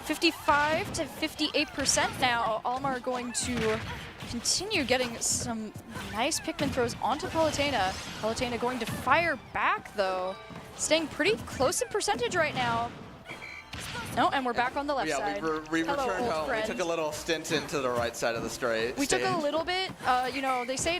Speaker 1: 55 to 58% now. Olimar going to continue getting some nice Pikmin throws onto Palutena. Palutena going to fire back, though. Staying pretty close in percentage right now. No, and we're back on the left side.
Speaker 2: Yeah, we returned
Speaker 1: Hello,
Speaker 2: home.
Speaker 1: friend.
Speaker 2: We took a little stint into the right side of the stage.
Speaker 1: We took a little bit. You know, they say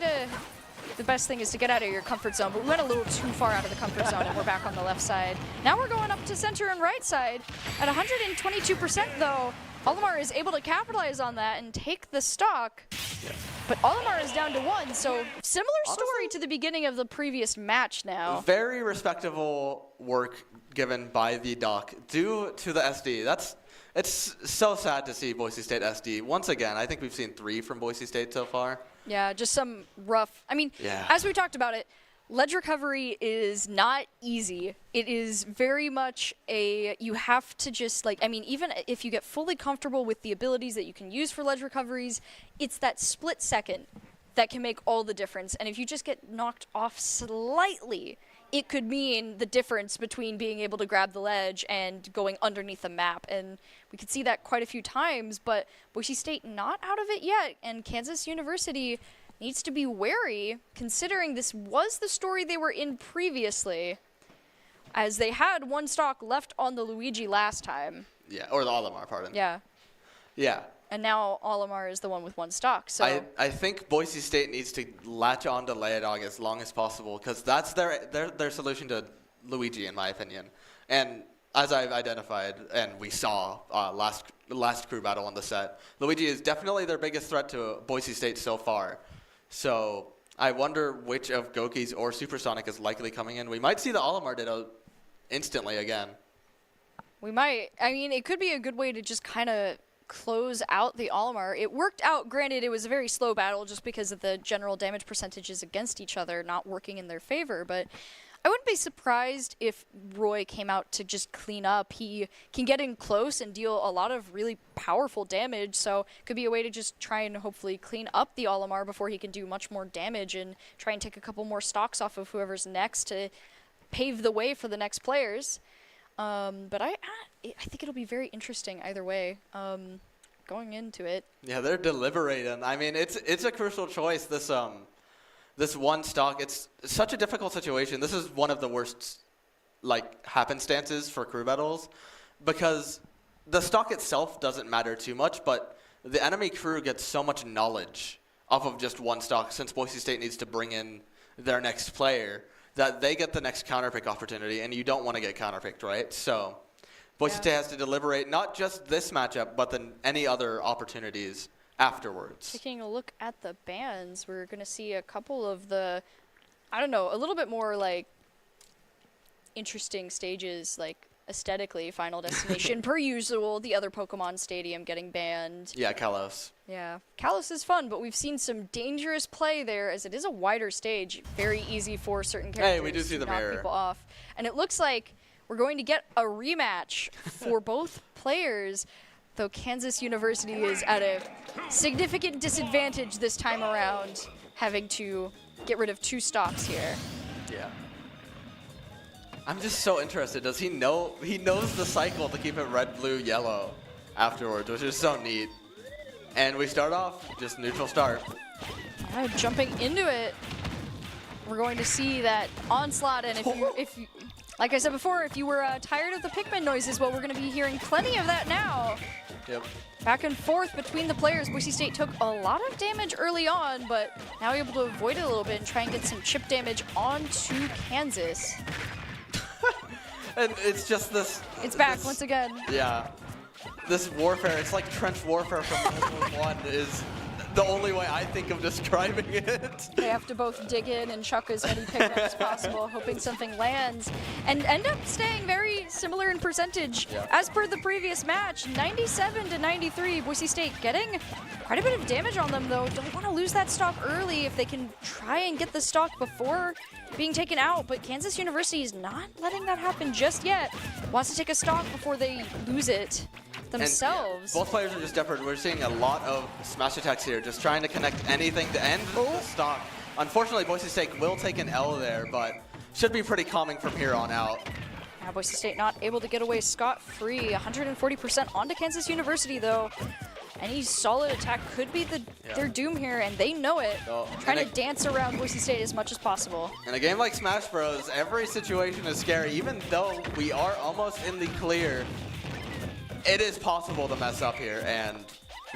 Speaker 1: the best thing is to get out of your comfort zone, but we went a little too far out of the comfort zone, and we're back on the left side. Now we're going up to center and right side. At 122%, though, Olimar is able to capitalize on that and take the stock. Yeah. But Olimar is down to 1, so similar story to the beginning of the previous match now.
Speaker 2: Very respectable work given by the doc due to the SD. It's so sad to see Boise State SD. Once again, I think we've seen 3 from Boise State so far.
Speaker 1: Yeah, just some rough, as we talked about it, ledge recovery is not easy. It is very much you have to just even if you get fully comfortable with the abilities that you can use for ledge recoveries, it's that split second that can make all the difference. And if you just get knocked off slightly, it could mean the difference between being able to grab the ledge and going underneath the map. And we could see that quite a few times, but Boise State not out of it yet, and Kansas University needs to be wary, considering this was the story they were in previously, as they had 1 stock left on the Luigi last time.
Speaker 2: Yeah, or the Olimar, pardon.
Speaker 1: Yeah.
Speaker 2: Yeah.
Speaker 1: And now Olimar is the one with 1 stock. So
Speaker 2: I think Boise State needs to latch on to Leodog as long as possible, because that's their solution to Luigi, in my opinion. And as I've identified, and we saw last crew battle on the set, Luigi is definitely their biggest threat to Boise State so far. So I wonder which of Goki's or Supersonic is likely coming in. We might see the Olimar Ditto instantly again.
Speaker 1: We might. It could be a good way to just kind of close out the Olimar. It worked out. Granted, it was a very slow battle just because of the general damage percentages against each other not working in their favor, but I wouldn't be surprised if Roy came out to just clean up. He can get in close and deal a lot of really powerful damage, so it could be a way to just try and hopefully clean up the Olimar before he can do much more damage and try and take a couple more stocks off of whoever's next to pave the way for the next players. But I think it'll be very interesting either way, going into it.
Speaker 2: Yeah, they're deliberating. It's a crucial choice, this 1 stock. It's such a difficult situation. This is one of the worst happenstances for crew battles, because the stock itself doesn't matter too much, but the enemy crew gets so much knowledge off of just 1 stock, since Boise State needs to bring in their next player, that they get the next counterpick opportunity, and you don't want to get counterpicked, right? So Boise State has to deliberate not just this matchup, but then any other opportunities afterwards.
Speaker 1: Taking a look at the bands, we're going to see a couple of the, I don't know, a little bit more like interesting stages, like aesthetically, Final Destination per usual, the other Pokemon Stadium getting banned.
Speaker 2: Yeah, Kalos.
Speaker 1: Yeah, Kalos is fun, but we've seen some dangerous play there as it is a wider stage. Very easy for certain characters
Speaker 2: we do see
Speaker 1: to
Speaker 2: the
Speaker 1: knock
Speaker 2: mirror.
Speaker 1: people off. And it looks like we're going to get a rematch for both players, though Kansas University is at a significant disadvantage this time around, having to get rid of 2 stocks here.
Speaker 2: Yeah. I'm just so interested. Does he know? He knows the cycle to keep it red, blue, yellow afterwards, which is so neat. And we start off just neutral start.
Speaker 1: Yeah, jumping into it, we're going to see that onslaught. And if you, like I said before, if you were tired of the Pikmin noises, well, we're going to be hearing plenty of that now.
Speaker 2: Yep.
Speaker 1: Back and forth between the players. Boise State took a lot of damage early on, but now able to avoid it a little bit and try and get some chip damage onto Kansas.
Speaker 2: And it's just this.
Speaker 1: It's back once again.
Speaker 2: Yeah. This warfare, it's like trench warfare from World War I is the only way I think of describing it.
Speaker 1: They have to both dig in and chuck as many Pikmin as possible, hoping something lands, and end up staying very similar in percentage.
Speaker 2: Yeah.
Speaker 1: As per the previous match, 97 to 93, Boise State getting quite a bit of damage on them, though. Don't want to lose that stock early if they can try and get the stock before being taken out, but Kansas University is not letting that happen just yet. Wants to take a stock before they lose it themselves.
Speaker 2: And, both players are just desperate. We're seeing a lot of smash attacks here, just trying to connect anything to end the stock. Unfortunately, Boise State will take an L there, but should be pretty calming from here on out.
Speaker 1: Now Boise State not able to get away scot-free. 140% onto Kansas University, though. Any solid attack could be their doom here, and they know it. Trying to dance around Boise State as much as possible.
Speaker 2: In a game like Smash Bros, every situation is scary. Even though we are almost in the clear, it is possible to mess up here, and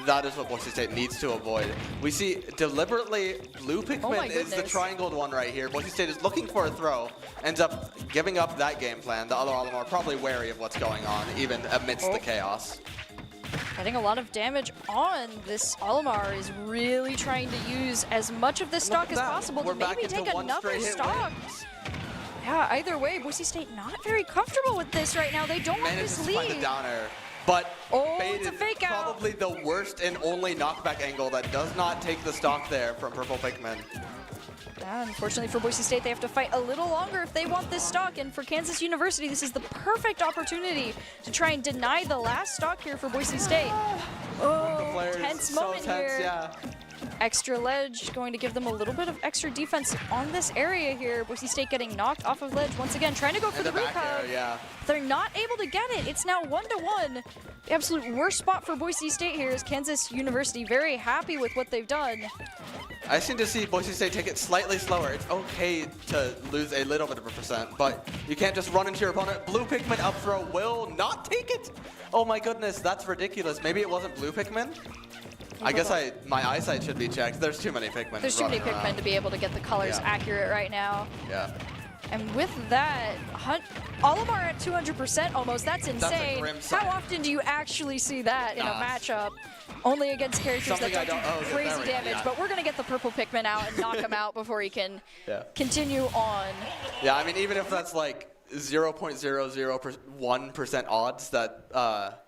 Speaker 2: that is what Boise State needs to avoid. We see deliberately blue Pikmin is the triangled one right here. Boise State is looking for a throw, ends up giving up that game plan. The other Olimar are probably wary of what's going on, even amidst the chaos.
Speaker 1: Getting a lot of damage on this Olimar is really trying to use as much of this stock as possible to maybe take another stock. Yeah, either way, Boise State not very comfortable with this right now. They don't want this lead.
Speaker 2: Find a down air. But
Speaker 1: it's a fake out.
Speaker 2: Probably the worst and only knockback angle that does not take the stock there from Purple Pikmin.
Speaker 1: Yeah, unfortunately for Boise State, they have to fight a little longer if they want this stock. And for Kansas University, this is the perfect opportunity to try and deny the last stock here for Boise State. Oh, tense moment here.
Speaker 2: Yeah.
Speaker 1: Extra ledge going to give them a little bit of extra defense on this area here. Boise State getting knocked off of ledge once again, trying to go for the root hug. They're not able to get it. It's now 1-1. The absolute worst spot for Boise State here is Kansas University. Very happy with what they've done.
Speaker 2: I seem to see Boise State take it slightly slower. It's okay to lose a little bit of a percent, but you can't just run into your opponent. Blue Pikmin up throw will not take it. Oh my goodness, that's ridiculous. Maybe it wasn't blue Pikmin? I guess my eyesight should be checked. There's too many Pikmin.
Speaker 1: There's too many Pikmin to be able to get the colors accurate right now.
Speaker 2: Yeah.
Speaker 1: And with that, Olimar at 200% almost. That's insane. How often do you actually see that in a matchup? Only against characters that don't do crazy damage. But we're going to get the purple Pikmin out and knock him out before he can continue on.
Speaker 2: Yeah, I mean, even if that's like 0.001% odds that...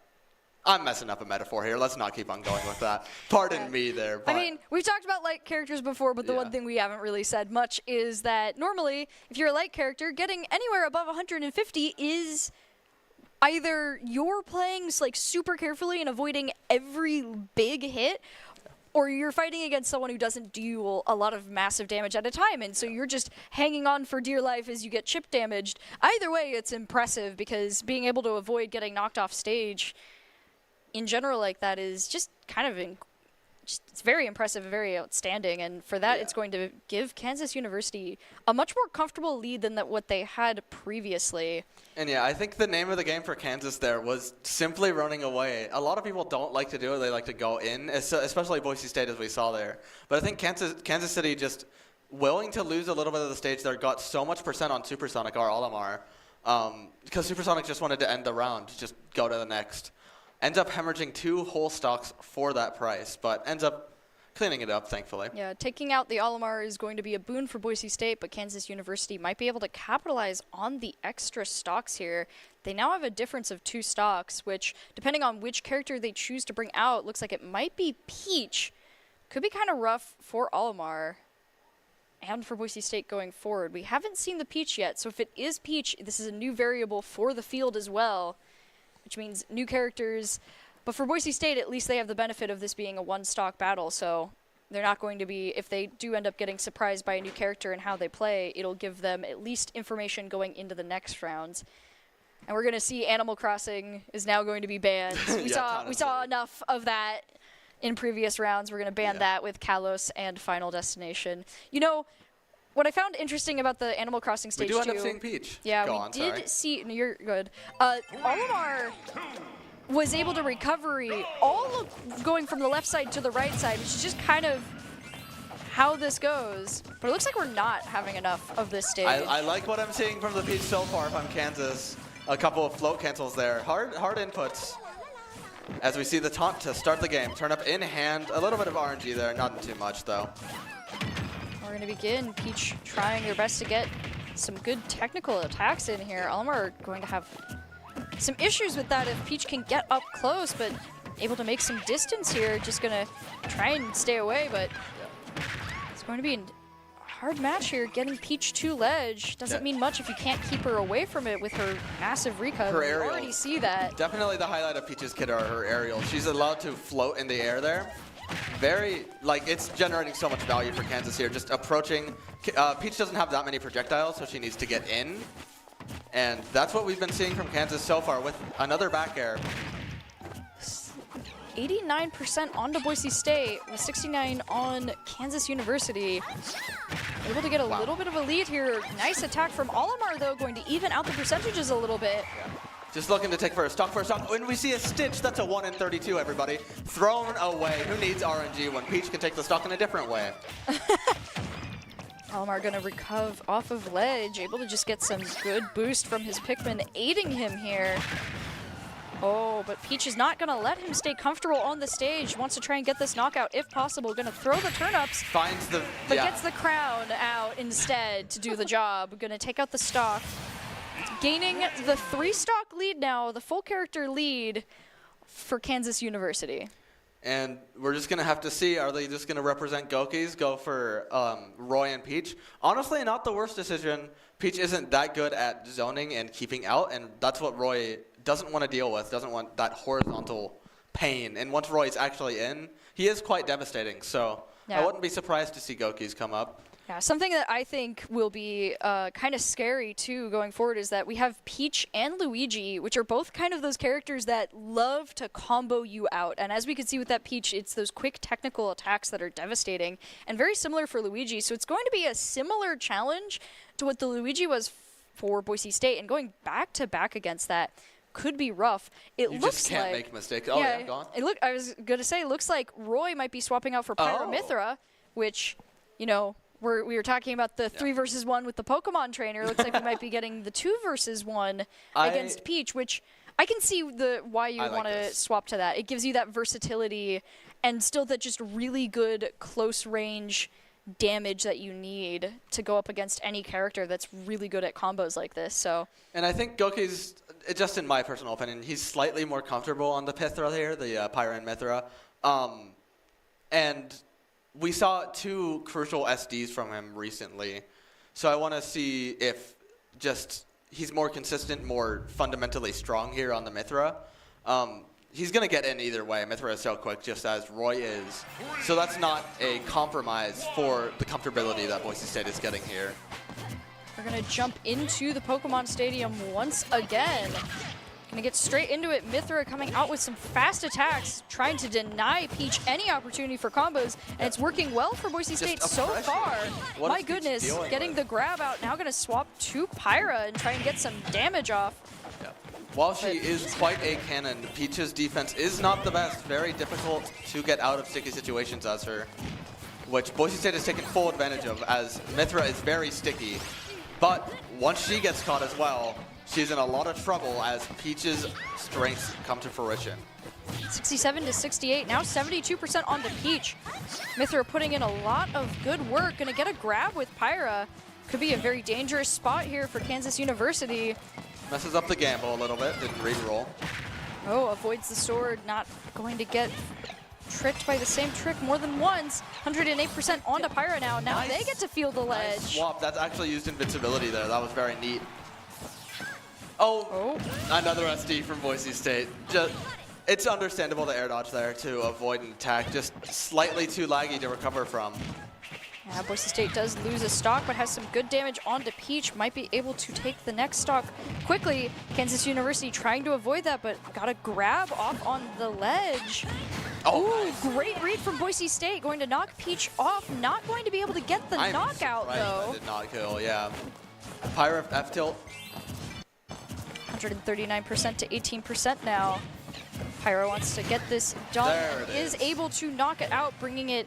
Speaker 2: I'm messing up a metaphor here. Let's not keep on going with that. Pardon me there. But
Speaker 1: I mean, we've talked about light characters before, but the one thing we haven't really said much is that normally, if you're a light character, getting anywhere above 150 is either you're playing like super carefully and avoiding every big hit, or you're fighting against someone who doesn't deal a lot of massive damage at a time, and so you're just hanging on for dear life as you get chip damaged. Either way, it's impressive because being able to avoid getting knocked off stage in general like that is just kind of it's very impressive and very outstanding, and for that it's going to give Kansas University a much more comfortable lead than what they had previously.
Speaker 2: And yeah, I think the name of the game for Kansas there was simply running away. A lot of people don't like to do it. They like to go in, especially Boise State as we saw there. But I think Kansas City just willing to lose a little bit of the stage there, got so much percent on Supersonic or Olimar because Supersonic just wanted to end the round, just go to the next. Ends up hemorrhaging 2 whole stocks for that price, but ends up cleaning it up, thankfully.
Speaker 1: Yeah, taking out the Olimar is going to be a boon for Boise State, but Kansas University might be able to capitalize on the extra stocks here. They now have a difference of 2 stocks, which, depending on which character they choose to bring out, looks like it might be Peach. Could be kind of rough for Olimar and for Boise State going forward. We haven't seen the Peach yet, so if it is Peach, this is a new variable for the field as well, which means new characters. But for Boise State, at least they have the benefit of this being a 1-stock battle, so they're not going to be, if they do end up getting surprised by a new character and how they play, it'll give them at least information going into the next rounds. And we're going to see Animal Crossing is now going to be banned. We saw enough of that in previous rounds. We're going to ban that with Kalos and Final Destination. You know, what I found interesting about the Animal Crossing stage 2...
Speaker 2: We do end up seeing Peach.
Speaker 1: Yeah, we did see... No, you're good. Olimar was able to recovery all going from the left side to the right side, which is just kind of how this goes. But it looks like we're not having enough of this stage.
Speaker 2: I like what I'm seeing from the Peach so far if I'm Kansas. A couple of float cancels there. Hard inputs. As we see the taunt to start the game. Turn up in hand. A little bit of RNG there, not too much though.
Speaker 1: We're going to begin. Peach trying their best to get some good technical attacks in here. Olimar are going to have some issues with that if Peach can get up close, but able to make some distance here. Just going to try and stay away, but it's going to be a hard match here. Getting Peach to ledge doesn't mean much if you can't keep her away from it with her massive recover.
Speaker 2: Her
Speaker 1: We already see that.
Speaker 2: Definitely the highlight of Peach's kit are her aerials. She's allowed to float in the air there. Very, like, it's generating so much value for Kansas here. Just approaching. Peach doesn't have that many projectiles, so she needs to get in. And that's what we've been seeing from Kansas so far with another back air.
Speaker 1: 89% onto Boise State with 69 on Kansas University. Able to get a little bit of a lead here. Nice attack from Olimar, though, going to even out the percentages a little bit.
Speaker 2: Just looking to take for a stock. When we see a Stitch, that's a 1 in 32, everybody. Thrown away. Who needs RNG when Peach can take the stock in a different way?
Speaker 1: Olimar going to recover off of ledge, able to just get some good boost from his Pikmin, aiding him here. Oh, but Peach is not going to let him stay comfortable on the stage. Wants to try and get this knockout if possible. Going to throw the turnips.
Speaker 2: Finds the...
Speaker 1: But gets the crown out instead to do the job. Going to take out the stock. Gaining the 3-stock lead now, the full character lead for Kansas University.
Speaker 2: And we're just going to have to see, are they just going to represent Gokis, go for Roy and Peach? Honestly, not the worst decision. Peach isn't that good at zoning and keeping out, and that's what Roy doesn't want to deal with, doesn't want that horizontal pain. And once Roy's actually in, he is quite devastating. So I wouldn't be surprised to see Gokis come up.
Speaker 1: Yeah, something that I think will be kind of scary, too, going forward is that we have Peach and Luigi, which are both kind of those characters that love to combo you out. And as we can see with that Peach, it's those quick technical attacks that are devastating and very similar for Luigi. So it's going to be a similar challenge to what the Luigi was for Boise State. And going back-to-back against that could be rough. It looks
Speaker 2: just can't make mistakes. Oh, yeah, go on.
Speaker 1: I was going to say, it looks like Roy might be swapping out for Pyramithra, which, you know... We were talking about the 3 versus 1 with the Pokemon trainer. Looks like we might be getting the 2 versus 1 against Peach, which I can see why you want to swap to that. It gives you that versatility and still that just really good close range damage that you need to go up against any character that's really good at combos like this. So. And
Speaker 2: I think Goki's, just in my personal opinion, he's slightly more comfortable on the Pythra here, the Pyramithra. And we saw 2 crucial SDs from him recently, so I want to see if just he's more consistent, more fundamentally strong here on the Mythra. He's going to get in either way. Mythra is so quick, just as Roy is. So that's not a compromise for the comfortability that Boise State is getting here.
Speaker 1: We're going to jump into the Pokemon Stadium once again. Gonna get straight into it. Mythra coming out with some fast attacks, trying to deny Peach any opportunity for combos, and it's working well for Boise State so far. My goodness, getting the grab out, now gonna swap to Pyra and try and get some damage off.
Speaker 2: While she is quite a cannon, Peach's defense is not the best. Very difficult to get out of sticky situations as her, which Boise State has taken full advantage of, as Mythra is very sticky. But once she gets caught as well, she's in a lot of trouble as Peach's strengths come to fruition.
Speaker 1: 67 to 68, now 72% on the Peach. Mithra putting in a lot of good work, gonna get a grab with Pyra. Could be a very dangerous spot here for Kansas University.
Speaker 2: Messes up the gamble a little bit, didn't re-roll.
Speaker 1: Oh, avoids the sword, not going to get tricked by the same trick more than once. 108% onto Pyra now. Now
Speaker 2: Nice.
Speaker 1: they get to feel the ledge.
Speaker 2: Nice swap, that's actually used invincibility there. That was very neat. Oh, another SD from Boise State. It's understandable the air dodge there to avoid an attack. Just slightly too laggy to recover from.
Speaker 1: Yeah, Boise State does lose a stock, but has some good damage onto Peach. Might be able to take the next stock quickly. Kansas University trying to avoid that, but got a grab off on the ledge.
Speaker 2: Oh,
Speaker 1: Ooh, great read from Boise State. Going to knock Peach off. Not going to be able to get the knockout, though.
Speaker 2: Did not kill, yeah. Pyra F tilt.
Speaker 1: 139% to 18% now. Pyra wants to get this done.
Speaker 2: There it
Speaker 1: Is
Speaker 2: is.
Speaker 1: able to knock it out, bringing it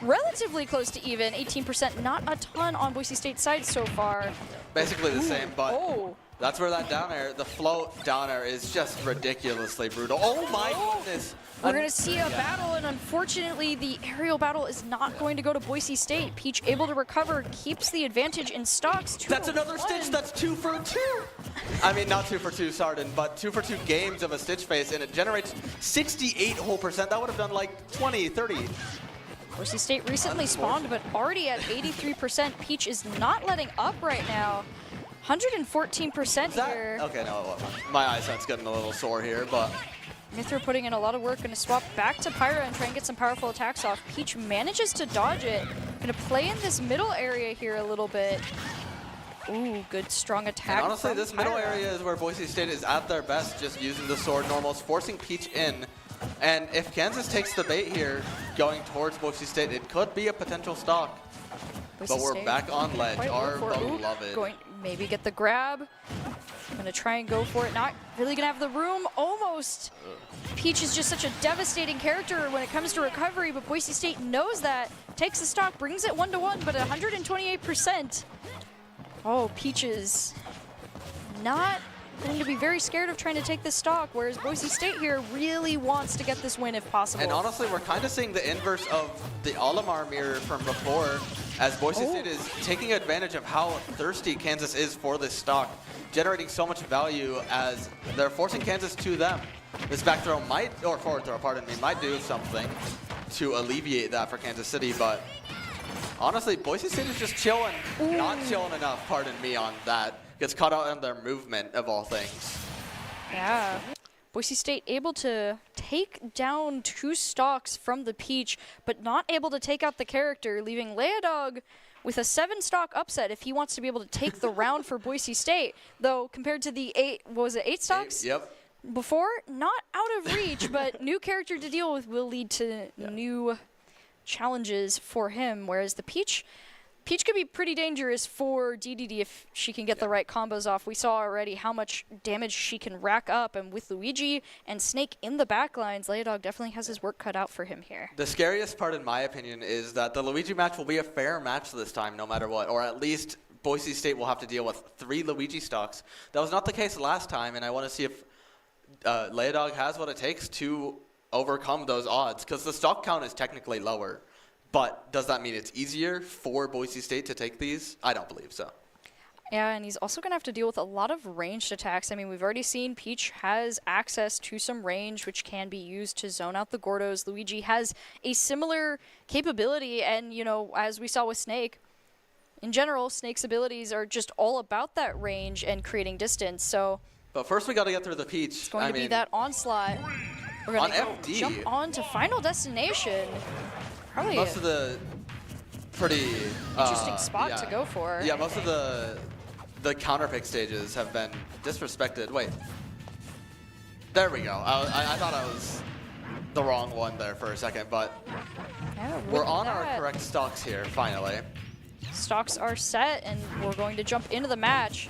Speaker 1: relatively close to even. 18%, not a ton on Boise State's side so far.
Speaker 2: Basically the same, but
Speaker 1: Oh.
Speaker 2: that's where that down air, the float down air is just ridiculously brutal. Oh my goodness.
Speaker 1: We're going to see a battle, and unfortunately, the aerial battle is not going to go to Boise State. Peach able to recover, keeps the advantage in stocks.
Speaker 2: That's another Stitch, that's 2 for 2. I mean, not 2 for 2, Sardin, but 2 for 2 games of a Stitch face, and it generates 68 whole percent. That would have done like 20, 30.
Speaker 1: Boise State recently spawned, but already at 83%. Peach is not letting up right now. 114% here.
Speaker 2: Okay, no, my eyesight's getting a little sore here, but
Speaker 1: Mithra putting in a lot of work, going to swap back to Pyra and try and get some powerful attacks off. Peach manages to dodge it. Going to play in this middle area here a little bit. Ooh, good strong attack.
Speaker 2: and honestly,
Speaker 1: from
Speaker 2: this middle
Speaker 1: Pyra.
Speaker 2: area is where Boise State is at their best, just using the sword normals, forcing Peach in. And if Kansas takes the bait here, going towards Boise State, it could be a potential stock.
Speaker 1: Boise
Speaker 2: But we're
Speaker 1: State
Speaker 2: back on ledge,
Speaker 1: quite
Speaker 2: our
Speaker 1: low for it. Ooh,
Speaker 2: beloved.
Speaker 1: Going maybe get the grab. Going to try and go for it. Not really going to have the room. Almost. Peach is just such a devastating character when it comes to recovery, but Boise State knows that. Takes the stock, brings it 1-1, but 128%. Oh, Peach is not going to be very scared of trying to take this stock, whereas Boise State here really wants to get this win if possible.
Speaker 2: And honestly, we're kind of seeing the inverse of the Olimar mirror from before, as Boise State is taking advantage of how thirsty Kansas is for this stock, generating so much value as they're forcing Kansas to them. This back throw might, or forward throw, pardon me, might do something to alleviate that for Kansas City, but honestly, Boise State is just chilling. Not chilling enough, pardon me, on that. Gets caught out in their movement, of all things.
Speaker 1: Yeah. Boise State able to take down 2 stocks from the Peach, but not able to take out the character, leaving Leodog with a 7-stock upset if he wants to be able to take the round for Boise State. Though, compared to the 8 stocks?
Speaker 2: Yep.
Speaker 1: Before, not out of reach, but new character to deal with will lead to new challenges for him, whereas the Peach could be pretty dangerous for DDD if she can get the right combos off. We saw already how much damage she can rack up, and with Luigi and Snake in the backlines, Leodog definitely has his work cut out for him here.
Speaker 2: The scariest part, in my opinion, is that the Luigi match will be a fair match this time, no matter what, or at least Boise State will have to deal with 3 Luigi stocks. That was not the case last time, and I want to see if Leodog has what it takes to overcome those odds, because the stock count is technically lower. But does that mean it's easier for Boise State to take these? I don't believe so.
Speaker 1: Yeah, and he's also going to have to deal with a lot of ranged attacks. I mean, we've already seen Peach has access to some range, which can be used to zone out the Gordos. Luigi has a similar capability, and, you know, as we saw with Snake, in general, Snake's abilities are just all about that range and creating distance, so...
Speaker 2: But first we got to get through the Peach.
Speaker 1: It's going to be that onslaught. We're going to jump on to Final Destination. Probably
Speaker 2: most of the pretty
Speaker 1: interesting spot to go for.
Speaker 2: Yeah, most of the counterpick stages have been disrespected. Wait, there we go. I thought I was the wrong one there for a second, but
Speaker 1: yeah,
Speaker 2: we're on our correct stocks here finally.
Speaker 1: Stocks are set, and we're going to jump into the match.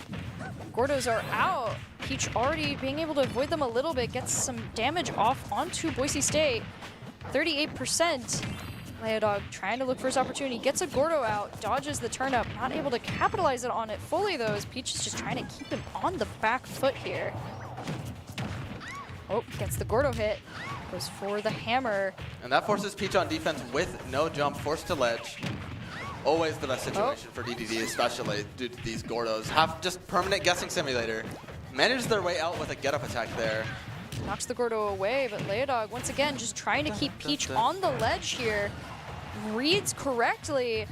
Speaker 1: Gordos are out. Peach already being able to avoid them a little bit, gets some damage off onto Boise State. 38%. Leodog trying to look for his opportunity, gets a Gordo out, dodges the turnip, not able to capitalize on it fully though, as Peach is just trying to keep him on the back foot here. Oh, gets the Gordo hit, goes for the hammer.
Speaker 2: And that forces Peach on defense with no jump, forced to ledge. Always the best situation for DDD, especially due to these Gordos. Have just permanent guessing simulator. Managed their way out with a get-up attack there.
Speaker 1: Knocks the Gordo away, but Leodog once again just trying to keep Peach on the ledge here. Reads correctly,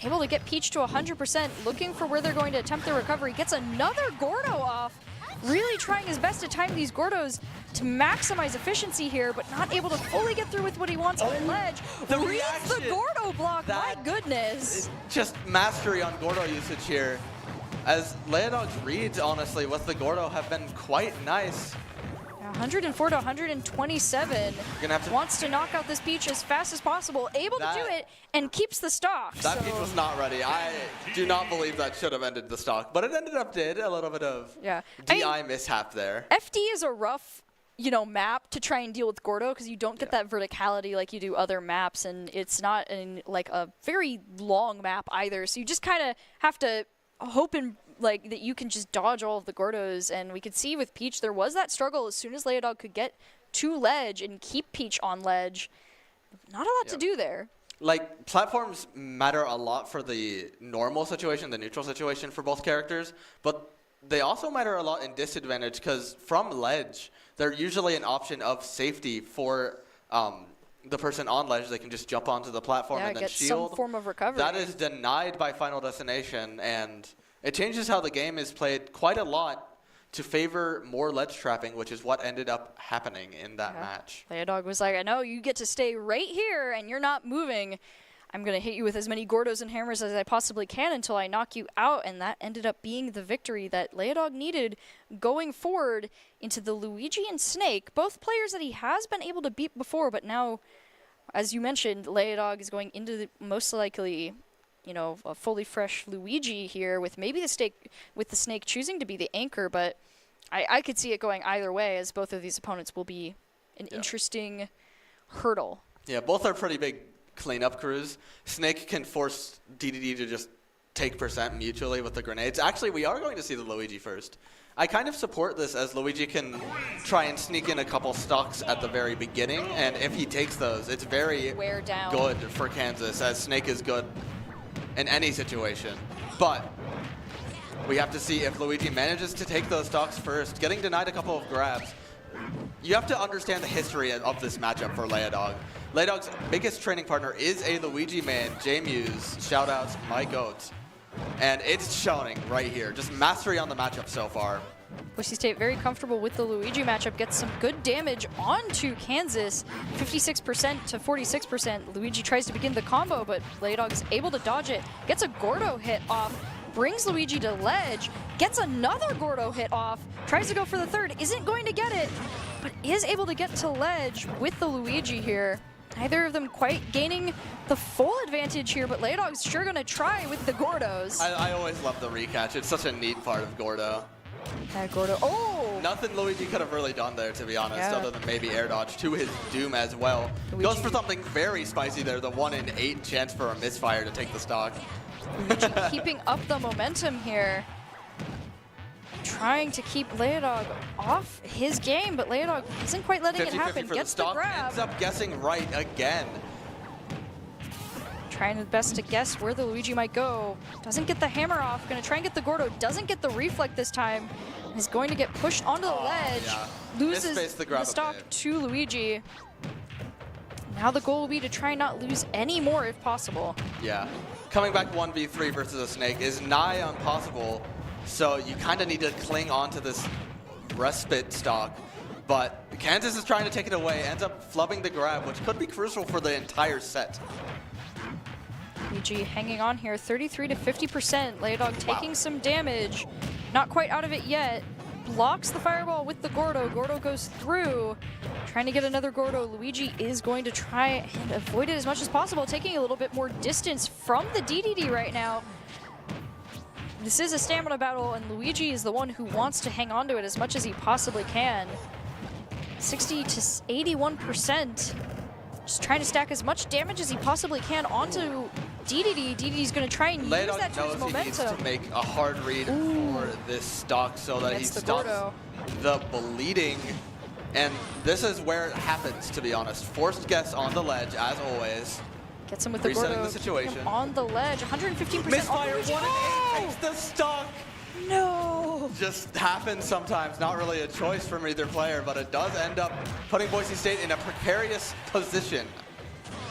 Speaker 1: able to get Peach to 100%, looking for where they're going to attempt the recovery. Gets another Gordo off. Really trying his best to time these Gordos to maximize efficiency here, but not able to fully get through with what he wants on the ledge.
Speaker 2: The
Speaker 1: Reads
Speaker 2: reaction.
Speaker 1: the Gordo block, my goodness.
Speaker 2: Just mastery on Gordo usage here. As Leodog's reads, honestly, with the Gordo have been quite nice.
Speaker 1: 104 to 127.
Speaker 2: Gonna have to
Speaker 1: wants to knock out this Peach as fast as possible, able to do it, and keeps the stock.
Speaker 2: That Peach was not ready. I do not believe that should have ended the stock, but it ended up did. A little bit of DI mishap there.
Speaker 1: FD is a rough, map to try and deal with Gordo because you don't get that verticality like you do other maps, and it's not in like a very long map either. So you just kind of have to hope and that you can just dodge all of the Gordos, and we could see with Peach there was that struggle as soon as Leodog could get to ledge and keep Peach on ledge. Not a lot to do there.
Speaker 2: Like, platforms matter a lot for the normal situation, the neutral situation for both characters, but they also matter a lot in disadvantage because from ledge, they're usually an option of safety for the person on ledge. They can just jump onto the platform and then
Speaker 1: get
Speaker 2: shield.
Speaker 1: some form of recovery.
Speaker 2: That is denied by Final Destination, and it changes how the game is played quite a lot to favor more ledge trapping, which is what ended up happening in that match.
Speaker 1: Leodog was like, I know you get to stay right here and you're not moving. I'm going to hit you with as many Gordos and hammers as I possibly can until I knock you out, and that ended up being the victory that Leodog needed going forward into the Luigi and Snake, both players that he has been able to beat before, but now, as you mentioned, Leodog is going into the most likely a fully fresh Luigi here with maybe the Snake choosing to be the anchor, but I could see it going either way, as both of these opponents will be an interesting hurdle.
Speaker 2: Yeah, both are pretty big cleanup crews. Snake can force DDD to just take percent mutually with the grenades. Actually, we are going to see the Luigi first. I kind of support this, as Luigi can try and sneak in a couple stocks at the very beginning, and if he takes those, it's very good for Kansas, as Snake is good in any situation. But we have to see if Luigi manages to take those stocks first. Getting denied a couple of grabs. You have to understand the history of this matchup for Leodog. Leodog's biggest training partner is a Luigi man, J-Muse. Shoutouts, Mike Oates. And it's showing right here. Just mastery on the matchup so far.
Speaker 1: Boise State very comfortable with the Luigi matchup, gets some good damage onto Kansas, 56% to 46%. Luigi tries to begin the combo, but Leodog is able to dodge it, gets a Gordo hit off, brings Luigi to ledge, gets another Gordo hit off, tries to go for the third, isn't going to get it, but is able to get to ledge with the Luigi here. Neither of them quite gaining the full advantage here, but Leodog's sure going to try with the Gordos.
Speaker 2: I always love the recatch. It's such a neat part of Gordo.
Speaker 1: Gordo. Oh!
Speaker 2: Nothing Luigi could have really done there, to be honest, other than maybe air dodge to his doom as well. Luigi goes for something very spicy there, the 1 in 8 chance for a misfire to take the stock.
Speaker 1: Luigi keeping up the momentum here. Trying to keep Leodog off his game, but Leodog isn't quite letting it happen. Gets the grab.
Speaker 2: Ends up guessing right again.
Speaker 1: Trying his best to guess where the Luigi might go. Doesn't get the hammer off. Going to try and get the Gordo. Doesn't get the reflect this time. Is going to get pushed onto the ledge. Loses the stock to Luigi. Now the goal will be to try and not lose any more if possible.
Speaker 2: Yeah. Coming back 1v3 versus a Snake is nigh impossible. So you kind of need to cling on to this respite stock. But Kansas is trying to take it away. Ends up flubbing the grab, which could be crucial for the entire set.
Speaker 1: Luigi hanging on here, 33 to 50%. Leodog taking some damage. Not quite out of it yet. Blocks the fireball with the Gordo. Gordo goes through. Trying to get another Gordo. Luigi is going to try and avoid it as much as possible, taking a little bit more distance from the DDD right now. This is a stamina battle, and Luigi is the one who wants to hang on to it as much as he possibly can. 60 to 81%. Just trying to stack as much damage as he possibly can onto DDD. DDD's going to try and use that to his
Speaker 2: knows he needs
Speaker 1: momentum.
Speaker 2: to make a hard read for this stock so that he stops the bleeding. And this is where it happens, to be honest. Forced guess on the ledge, as always.
Speaker 1: Gets him with the
Speaker 2: Resetting
Speaker 1: Gordo,
Speaker 2: the situation.
Speaker 1: on the ledge, 115%
Speaker 2: Misfire,
Speaker 1: off.
Speaker 2: 1 and 8 takes the stock.
Speaker 1: No!
Speaker 2: Just happens sometimes, not really a choice from either player, but it does end up putting Boise State in a precarious position.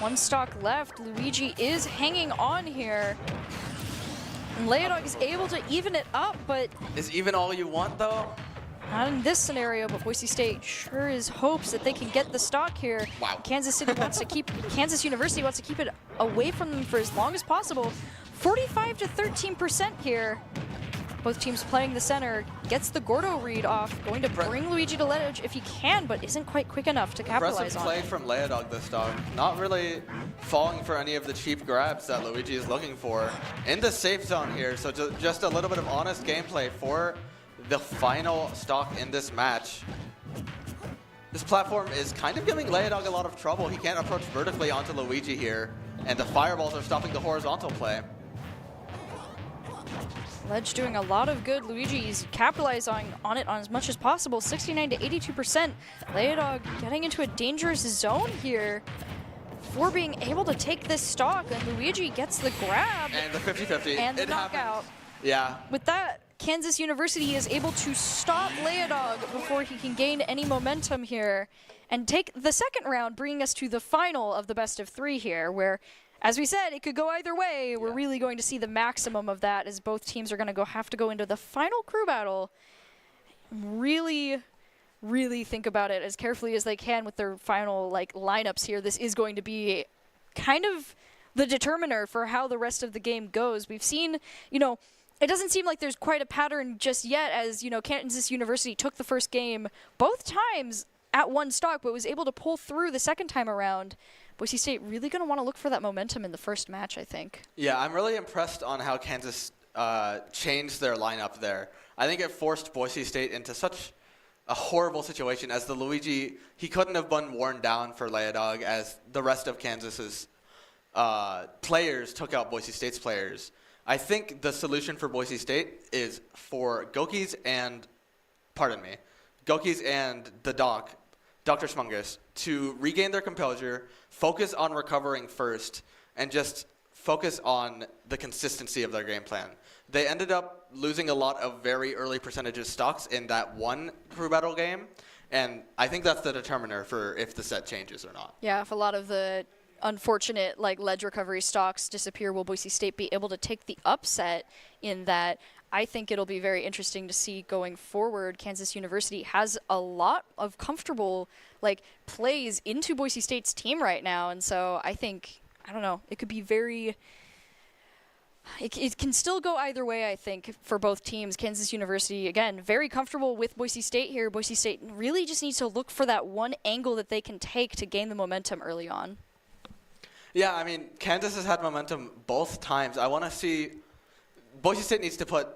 Speaker 1: One stock left. Luigi is hanging on here. And Leodog is able to even it up, but
Speaker 2: Is even all you want, though?
Speaker 1: not in this scenario, but Boise State sure is hopes that they can get the stock here.
Speaker 2: Wow.
Speaker 1: Kansas University wants to keep it away from them for as long as possible. 45 to 13% here. Both teams playing the center. Gets the Gordo read off. Going to bring Luigi to ledge if he can, but isn't quite quick enough to capitalize
Speaker 2: Impressive
Speaker 1: on
Speaker 2: play
Speaker 1: it.
Speaker 2: from Leodog this stock. Not really falling for any of the cheap grabs that Luigi is looking for. In the safe zone here, so just a little bit of honest gameplay for the final stock in this match. This platform is kind of giving Leodog a lot of trouble. He can't approach vertically onto Luigi here, and the fireballs are stopping the horizontal play.
Speaker 1: Ledge doing a lot of good. Luigi's capitalizing on it as much as possible. 69 to 82%. Leodog getting into a dangerous zone here for being able to take this stock, and Luigi gets the grab.
Speaker 2: And the 50-50.
Speaker 1: And the
Speaker 2: It
Speaker 1: knockout.
Speaker 2: happens. Yeah.
Speaker 1: With that, Kansas University is able to stop Leodog before he can gain any momentum here and take the second round, bringing us to the final of the best of three here, where, as we said, it could go either way. We're really going to see the maximum of that as both teams are going to have to go into the final crew battle. Really think about it as carefully as they can with their final lineups here. This is going to be kind of the determiner for how the rest of the game goes. We've seen, it doesn't seem like there's quite a pattern just yet, as, Kansas University took the first game both times at one stock, but was able to pull through the second time around. Boise State really going to want to look for that momentum in the first match, I think.
Speaker 2: Yeah, I'm really impressed on how Kansas changed their lineup there. I think it forced Boise State into such a horrible situation as the Luigi, he couldn't have been worn down for Leodog as the rest of Kansas's players took out Boise State's players. I think the solution for Boise State is for Gokis and the Dr. Smungus, to regain their composure, focus on recovering first, and just focus on the consistency of their game plan. They ended up losing a lot of very early percentages stocks in that one crew battle game, and I think that's the determiner for if the set changes or not.
Speaker 1: Yeah, if a lot of the unfortunate ledge recovery stocks disappear, will Boise State be able to take the upset in that? I think it'll be very interesting to see going forward. Kansas University has a lot of comfortable plays into Boise State's team right now, and so I think, I don't know, it could be very... It can still go either way, I think, for both teams. Kansas University, again, very comfortable with Boise State here. Boise State really just needs to look for that one angle that they can take to gain the momentum early on.
Speaker 2: Yeah, I mean, Kansas has had momentum both times. I want to see... Boise State needs to put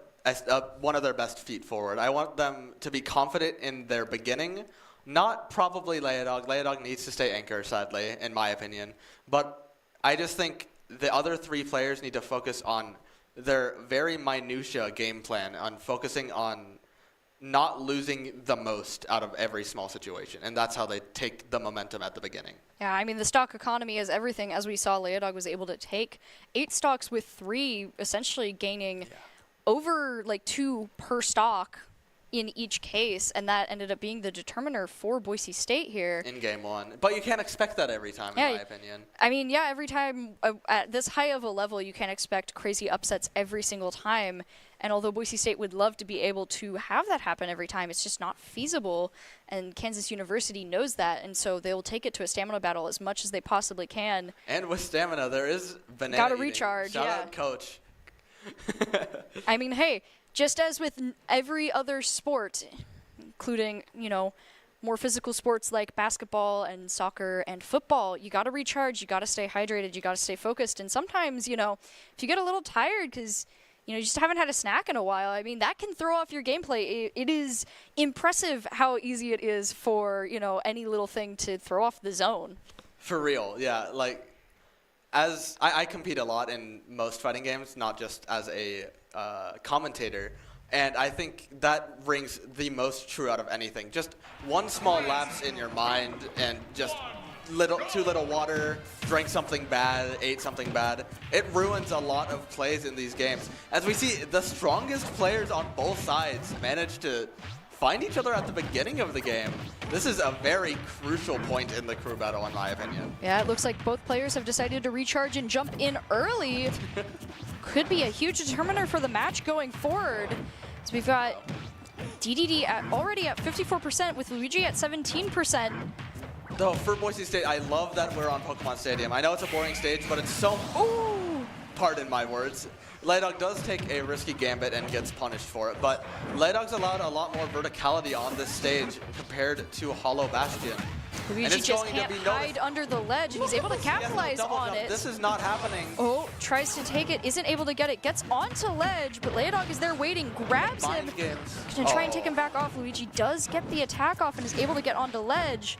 Speaker 2: one of their best feet forward. I want them to be confident in their beginning. Not probably Leodog. Leodog needs to stay anchor, sadly, in my opinion. But I just think the other three players need to focus on their very minutia game plan, on focusing on not losing the most out of every small situation. And that's how they take the momentum at the beginning.
Speaker 1: Yeah, I mean, the stock economy is everything. As we saw, Leodog was able to take 8 stocks with 3, essentially gaining over 2 per stock in each case, and that ended up being the determiner for Boise State here.
Speaker 2: In game 1. But you can't expect that every time, in my opinion.
Speaker 1: I mean, yeah, every time at this high of a level, you can't expect crazy upsets every single time. And although Boise State would love to be able to have that happen every time, it's just not feasible. And Kansas University knows that, and so they'll take it to a stamina battle as much as they possibly can.
Speaker 2: And with stamina, there is banana
Speaker 1: Gotta
Speaker 2: eating.
Speaker 1: recharge,
Speaker 2: Shout
Speaker 1: yeah.
Speaker 2: out, Coach.
Speaker 1: I mean, hey, just as with every other sport, including, more physical sports like basketball and soccer and football, you got to recharge, you got to stay hydrated, you got to stay focused. And sometimes, if you get a little tired because, you just haven't had a snack in a while, I mean, that can throw off your gameplay. It is impressive how easy it is for, any little thing to throw off the zone.
Speaker 2: For real, yeah. Like, as I compete a lot in most fighting games, not just as a commentator, and I think that rings the most true out of anything. Just one small lapse in your mind and just too little water, drank something bad, ate something bad. It ruins a lot of plays in these games. As we see, the strongest players on both sides manage to find each other at the beginning of the game. This is a very crucial point in the crew battle, in my opinion.
Speaker 1: Yeah, it looks like both players have decided to recharge and jump in early. Could be a huge determiner for the match going forward. So we've got DDD already at 54% with Luigi at 17%.
Speaker 2: Though, for Boise State, I love that we're on Pokemon Stadium. I know it's a boring stage, but it's so...
Speaker 1: Ooh!
Speaker 2: Pardon my words. Laydog does take a risky gambit and gets punished for it, but Laydog's allowed a lot more verticality on this stage compared to Hollow Bastion.
Speaker 1: Luigi just can't hide under the ledge, and he's able to capitalize on it.
Speaker 2: This is not happening.
Speaker 1: Oh, tries to take it, isn't able to get it, gets onto ledge, but Laydog is there waiting, grabs him, to try and take him back off. Luigi does get the attack off and is able to get onto ledge.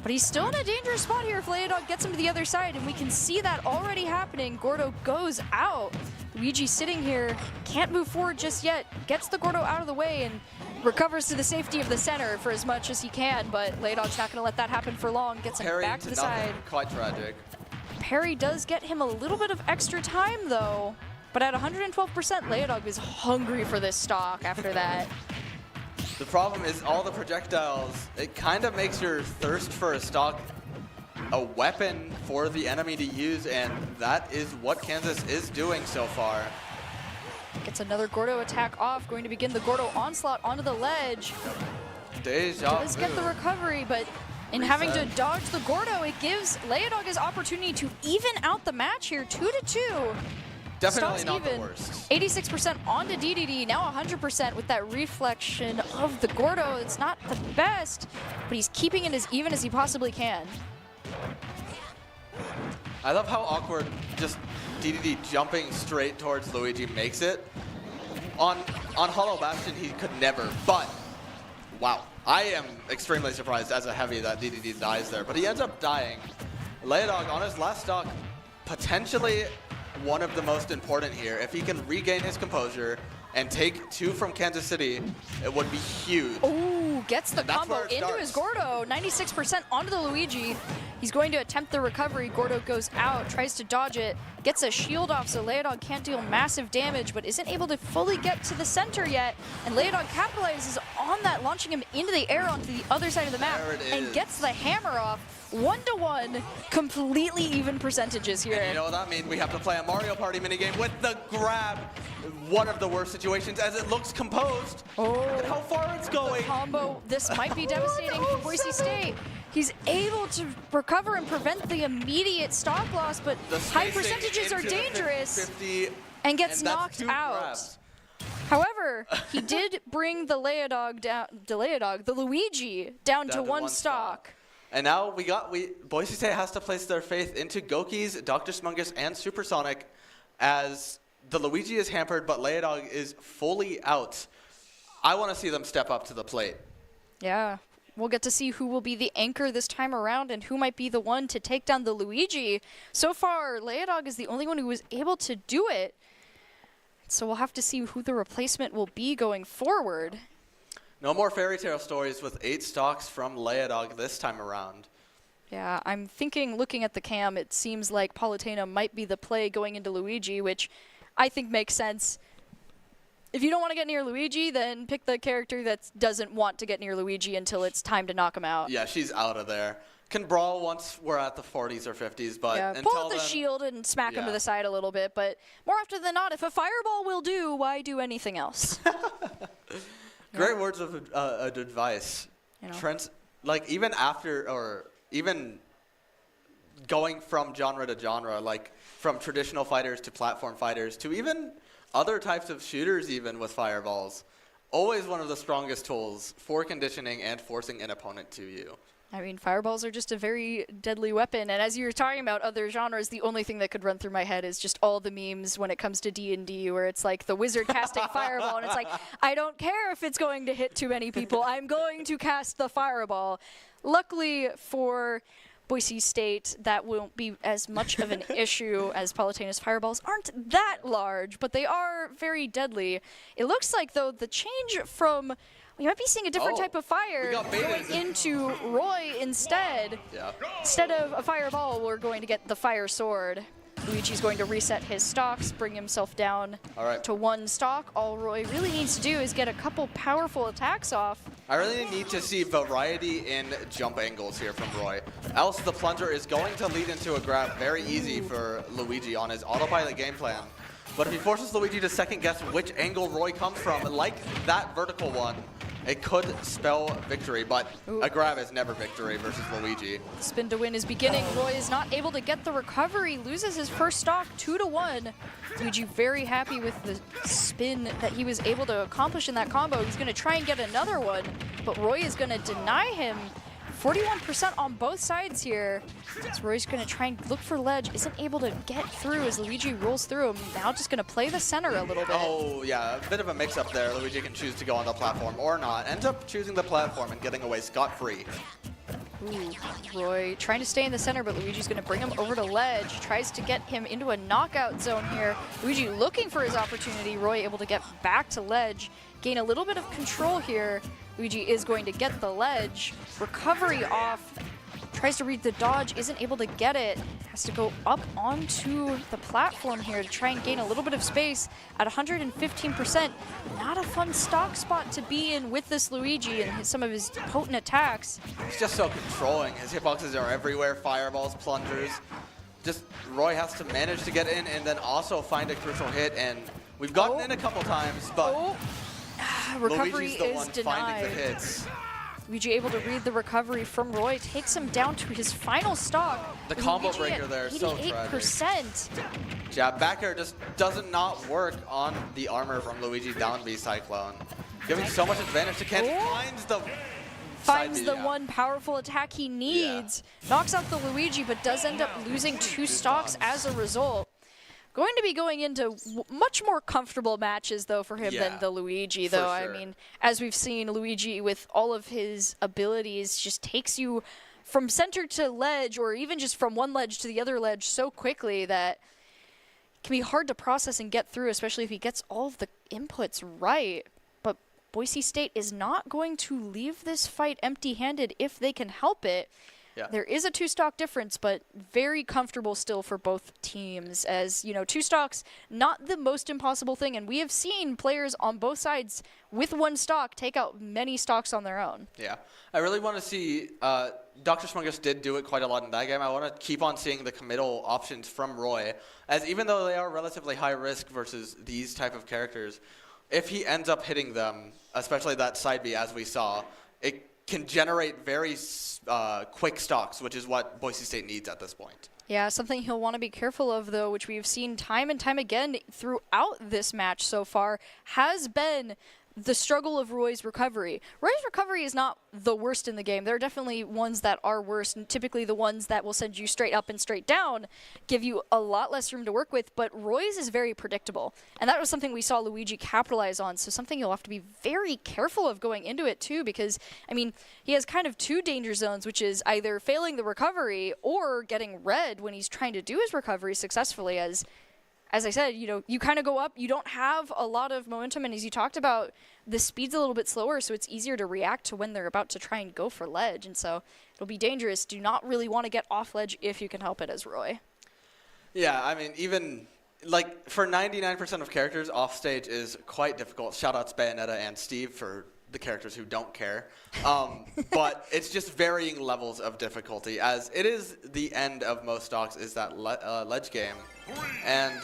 Speaker 1: But he's still in a dangerous spot here if Laydog gets him to the other side, and we can see that already happening. Gordo goes out. Luigi sitting here, can't move forward just yet, gets the Gordo out of the way and recovers to the safety of the center for as much as he can, but Laydog's not going to let that happen for long, gets him back to the side.
Speaker 2: Quite tragic.
Speaker 1: Parry does get him a little bit of extra time though, but at 112%, Laydog is hungry for this stock after that.
Speaker 2: The problem is all the projectiles, it kind of makes your thirst for a stock a weapon for the enemy to use, and that is what Kansas is doing so far.
Speaker 1: Gets another Gordo attack off, going to begin the Gordo onslaught onto the ledge. Does get the recovery, but in having to dodge the Gordo, it gives Laydog his opportunity to even out the match here, 2-2.
Speaker 2: Definitely not the worst.
Speaker 1: 86% onto DDD, now 100% with that reflection of the Gordo. It's not the best, but he's keeping it as even as he possibly can.
Speaker 2: I love how awkward just DDD jumping straight towards Luigi makes it. On Hollow Bastion, he could never, but wow. I am extremely surprised as a heavy that DDD dies there, but he ends up dying. Laydog on his last stock, potentially one of the most important here. If he can regain his composure and take 2 from Kansas City, it would be huge.
Speaker 1: Ooh, gets the combo into his Gordo. 96% onto the Luigi. He's going to attempt the recovery. Gordo goes out, tries to dodge it, gets a shield off, so Laydog can't deal massive damage, but isn't able to fully get to the center yet. And Laydog capitalizes on that, launching him into the air onto the other side of the map, and gets the hammer off. 1-1, completely even percentages here.
Speaker 2: And you know what that means? We have to play a Mario Party minigame with the grab. One of the worst situations as it looks composed.
Speaker 1: Oh,
Speaker 2: and how far it's going.
Speaker 1: The combo, this might be devastating for Boise State. He's able to recover and prevent the immediate stock loss, but high percentages are dangerous and gets knocked out.
Speaker 2: Grabs.
Speaker 1: However, he did bring the the Luigi down to one stock.
Speaker 2: And now Boise State has to place their faith into Gokis, Dr. Smungus, and Supersonic as the Luigi is hampered, but Laydog is fully out. I want to see them step up to the plate.
Speaker 1: Yeah, we'll get to see who will be the anchor this time around and who might be the one to take down the Luigi. So far, Laydog is the only one who was able to do it. So we'll have to see who the replacement will be going forward.
Speaker 2: No more fairy tale stories with 8 stocks from Laydog this time around.
Speaker 1: Yeah, I'm thinking, looking at the cam, it seems like Palutena might be the play going into Luigi, which I think makes sense. If you don't want to get near Luigi, then pick the character that doesn't want to get near Luigi until it's time to knock him out.
Speaker 2: Yeah, she's out of there. Can brawl once we're at the 40s or 50s, but
Speaker 1: yeah,
Speaker 2: until
Speaker 1: pull out the shield and smack him to the side a little bit, but more often than not, if a fireball will do, why do anything else?
Speaker 2: Great words of advice.
Speaker 1: You know.
Speaker 2: Trent's, like, even after, or even going from genre to genre, like from traditional fighters to platform fighters to even other types of shooters even with fireballs, always one of the strongest tools for conditioning and forcing an opponent to you.
Speaker 1: I mean, fireballs are just a very deadly weapon, and as you were talking about other genres, the only thing that could run through my head is just all the memes when it comes to D&D, where it's like the wizard casting fireball, and it's like, I don't care if it's going to hit too many people, I'm going to cast the fireball. Luckily for Boise State, that won't be as much of an issue as Palutena's fireballs aren't that large, but they are very deadly. It looks like, though, the change from... We might be seeing a different type of fire going into Roy instead.
Speaker 2: Yeah.
Speaker 1: Instead of a fireball, we're going to get the fire sword. Luigi's going to reset his stocks, bring himself down to 1 stock. All Roy really needs to do is get a couple powerful attacks off.
Speaker 2: I really need to see variety in jump angles here from Roy. Else the plunger is going to lead into a grab very easy for Luigi on his autopilot game plan. But if he forces Luigi to second guess which angle Roy comes from, like that vertical one, it could spell victory, but a grab is never victory versus Luigi.
Speaker 1: Spin to win is beginning. Roy is not able to get the recovery, loses his first stock 2-1. Luigi very happy with the spin that he was able to accomplish in that combo. He's going to try and get another one, but Roy is going to deny him. 41% on both sides here. So Roy's going to try and look for ledge. Isn't able to get through as Luigi rolls through him. Now just going to play the center a little bit.
Speaker 2: Oh, yeah, a bit of a mix-up there. Luigi can choose to go on the platform or not. Ends up choosing the platform and getting away scot-free.
Speaker 1: Ooh, Roy trying to stay in the center, but Luigi's going to bring him over to ledge. Tries to get him into a knockout zone here. Luigi looking for his opportunity. Roy able to get back to ledge. Gain a little bit of control here. Luigi is going to get the ledge. Recovery off. Tries to read the dodge, isn't able to get it. Has to go up onto the platform here to try and gain a little bit of space at 115%. Not a fun stock spot to be in with this Luigi and some of his potent attacks.
Speaker 2: He's just so controlling. His hitboxes are everywhere, fireballs, plungers. Just Roy has to manage to get in and then also find a crucial hit, and we've gotten in a couple times, but
Speaker 1: recovery
Speaker 2: Luigi's the
Speaker 1: is
Speaker 2: one
Speaker 1: denied.
Speaker 2: finding the hits.
Speaker 1: Luigi able to read the recovery from Roy, takes him down to his final stock.
Speaker 2: The combo breaker there is so tragic.
Speaker 1: 88%.
Speaker 2: Jab back air just doesn't not work on the armor from Luigi down B Cyclone. Giving so much advantage to Kent. Finds the
Speaker 1: one powerful attack he needs. Knocks out the Luigi, but does end up losing 2 stocks as a result. Going to be going into much more comfortable matches, though, for him than the Luigi, though.
Speaker 2: Sure.
Speaker 1: I mean, as we've seen, Luigi, with all of his abilities, just takes you from center to ledge, or even just from one ledge to the other ledge so quickly that it can be hard to process and get through, especially if he gets all of the inputs right. But Boise State is not going to leave this fight empty-handed if they can help it. Yeah. There is a 2-stock difference, but very comfortable still for both teams. As, you know, 2 stocks, not the most impossible thing. And we have seen players on both sides with 1 stock take out many stocks on their own.
Speaker 2: Yeah. I really want to see, Dr. Smungus did do it quite a lot in that game. I want to keep on seeing the committal options from Roy, as even though they are relatively high risk versus these type of characters, if he ends up hitting them, especially that side B as we saw, it can generate very quick stocks, which is what Boise State needs at this point.
Speaker 1: Yeah, something he'll want to be careful of, though, which we've seen time and time again throughout this match so far, has been the struggle of Roy's recovery. Roy's recovery is not the worst in the game. There are definitely ones that are worse, and typically the ones that will send you straight up and straight down give you a lot less room to work with, but Roy's is very predictable. And that was something we saw Luigi capitalize on, so something you'll have to be very careful of going into it too, because, I mean, he has kind of 2 danger zones, which is either failing the recovery or getting red when he's trying to do his recovery successfully. As I said, you know, you kind of go up, you don't have a lot of momentum, and as you talked about, the speed's a little bit slower, so it's easier to react to when they're about to try and go for ledge, and so it'll be dangerous. Do not really want to get off ledge if you can help it as Roy.
Speaker 2: Yeah, I mean, even, like, for 99% of characters, off stage is quite difficult. Shoutouts Bayonetta and Steve for the characters who don't care. But it's just varying levels of difficulty, as it is the end of most stocks is that ledge game. And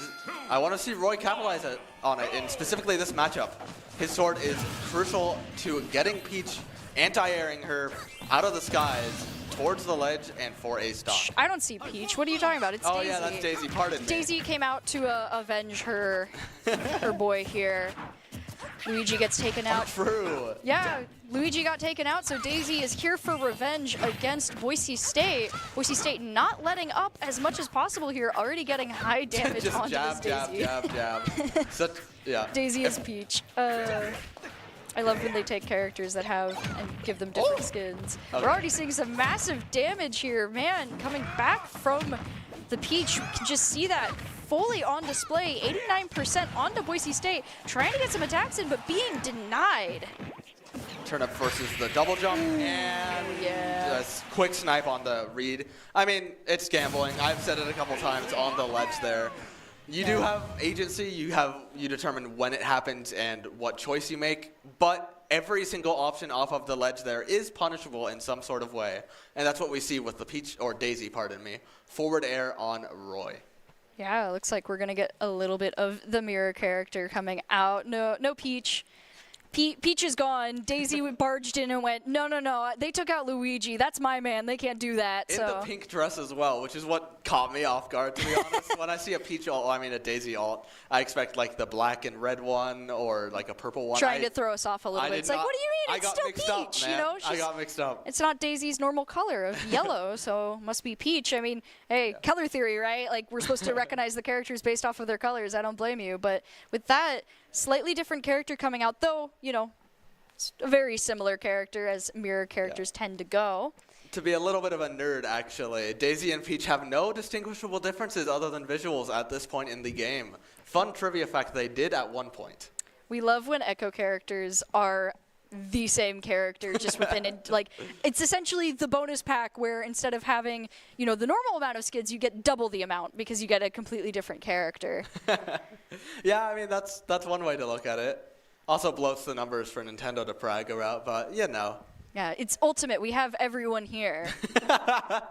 Speaker 2: I want to see Roy capitalize on it in specifically this matchup. His sword is crucial to getting Peach, anti-airing her out of the skies towards the ledge and for a stock.
Speaker 1: I don't see Peach. What are you talking about? It's Daisy.
Speaker 2: Oh yeah, that's Daisy. Pardon me.
Speaker 1: Daisy came out to avenge her boy here. Luigi gets taken out.
Speaker 2: True.
Speaker 1: Yeah, Luigi got taken out, so Daisy is here for revenge against Boise State. Boise State not letting up as much as possible here, already getting high damage onto this Daisy.
Speaker 2: Just jab. Yeah.
Speaker 1: Daisy is Peach. I love when they take characters that have and give them different skins.
Speaker 2: Okay.
Speaker 1: We're already seeing some massive damage here. Man, coming back from the Peach, you can just see that fully on display. 89% onto Boise State, trying to get some attacks in, but being denied.
Speaker 2: Turnip versus the double jump, and just quick snipe on the read. I mean, it's gambling. I've said it a couple times on the ledge there. You do have agency. You determine when it happens and what choice you make, but every single option off of the ledge there is punishable in some sort of way, and that's what we see with the Peach, or Daisy, pardon me, forward air on Roy.
Speaker 1: Yeah, it looks like we're gonna get a little bit of the mirror character coming out. No Peach. Peach is gone. Daisy barged in and went, no, they took out Luigi. That's my man. They can't do that.
Speaker 2: In the pink dress as well, which is what caught me off guard, to be honest. When I see a Peach ult, I mean a Daisy ult, I expect like the black and red one or like a purple one.
Speaker 1: Trying to throw us off a little bit. It's like, what do you mean? It's still Peach, you know?
Speaker 2: I got mixed up.
Speaker 1: It's not Daisy's normal color of yellow, so must be Peach. I mean, hey, color theory, right? Like, we're supposed to recognize the characters based off of their colors. I don't blame you. But with that, slightly different character coming out, though, you know, it's a very similar character as mirror characters tend to go.
Speaker 2: To be a little bit of a nerd, actually, Daisy and Peach have no distinguishable differences other than visuals at this point in the game. Fun trivia fact, they did at one point.
Speaker 1: We love when Echo characters are the same character just within it. Like, it's essentially the bonus pack where instead of having, you know, the normal amount of skins, you get double the amount because you get a completely different character.
Speaker 2: Yeah, I mean, that's one way to look at it. Also bloats the numbers for Nintendo to brag about, but you know.
Speaker 1: Yeah, it's ultimate. We have everyone here.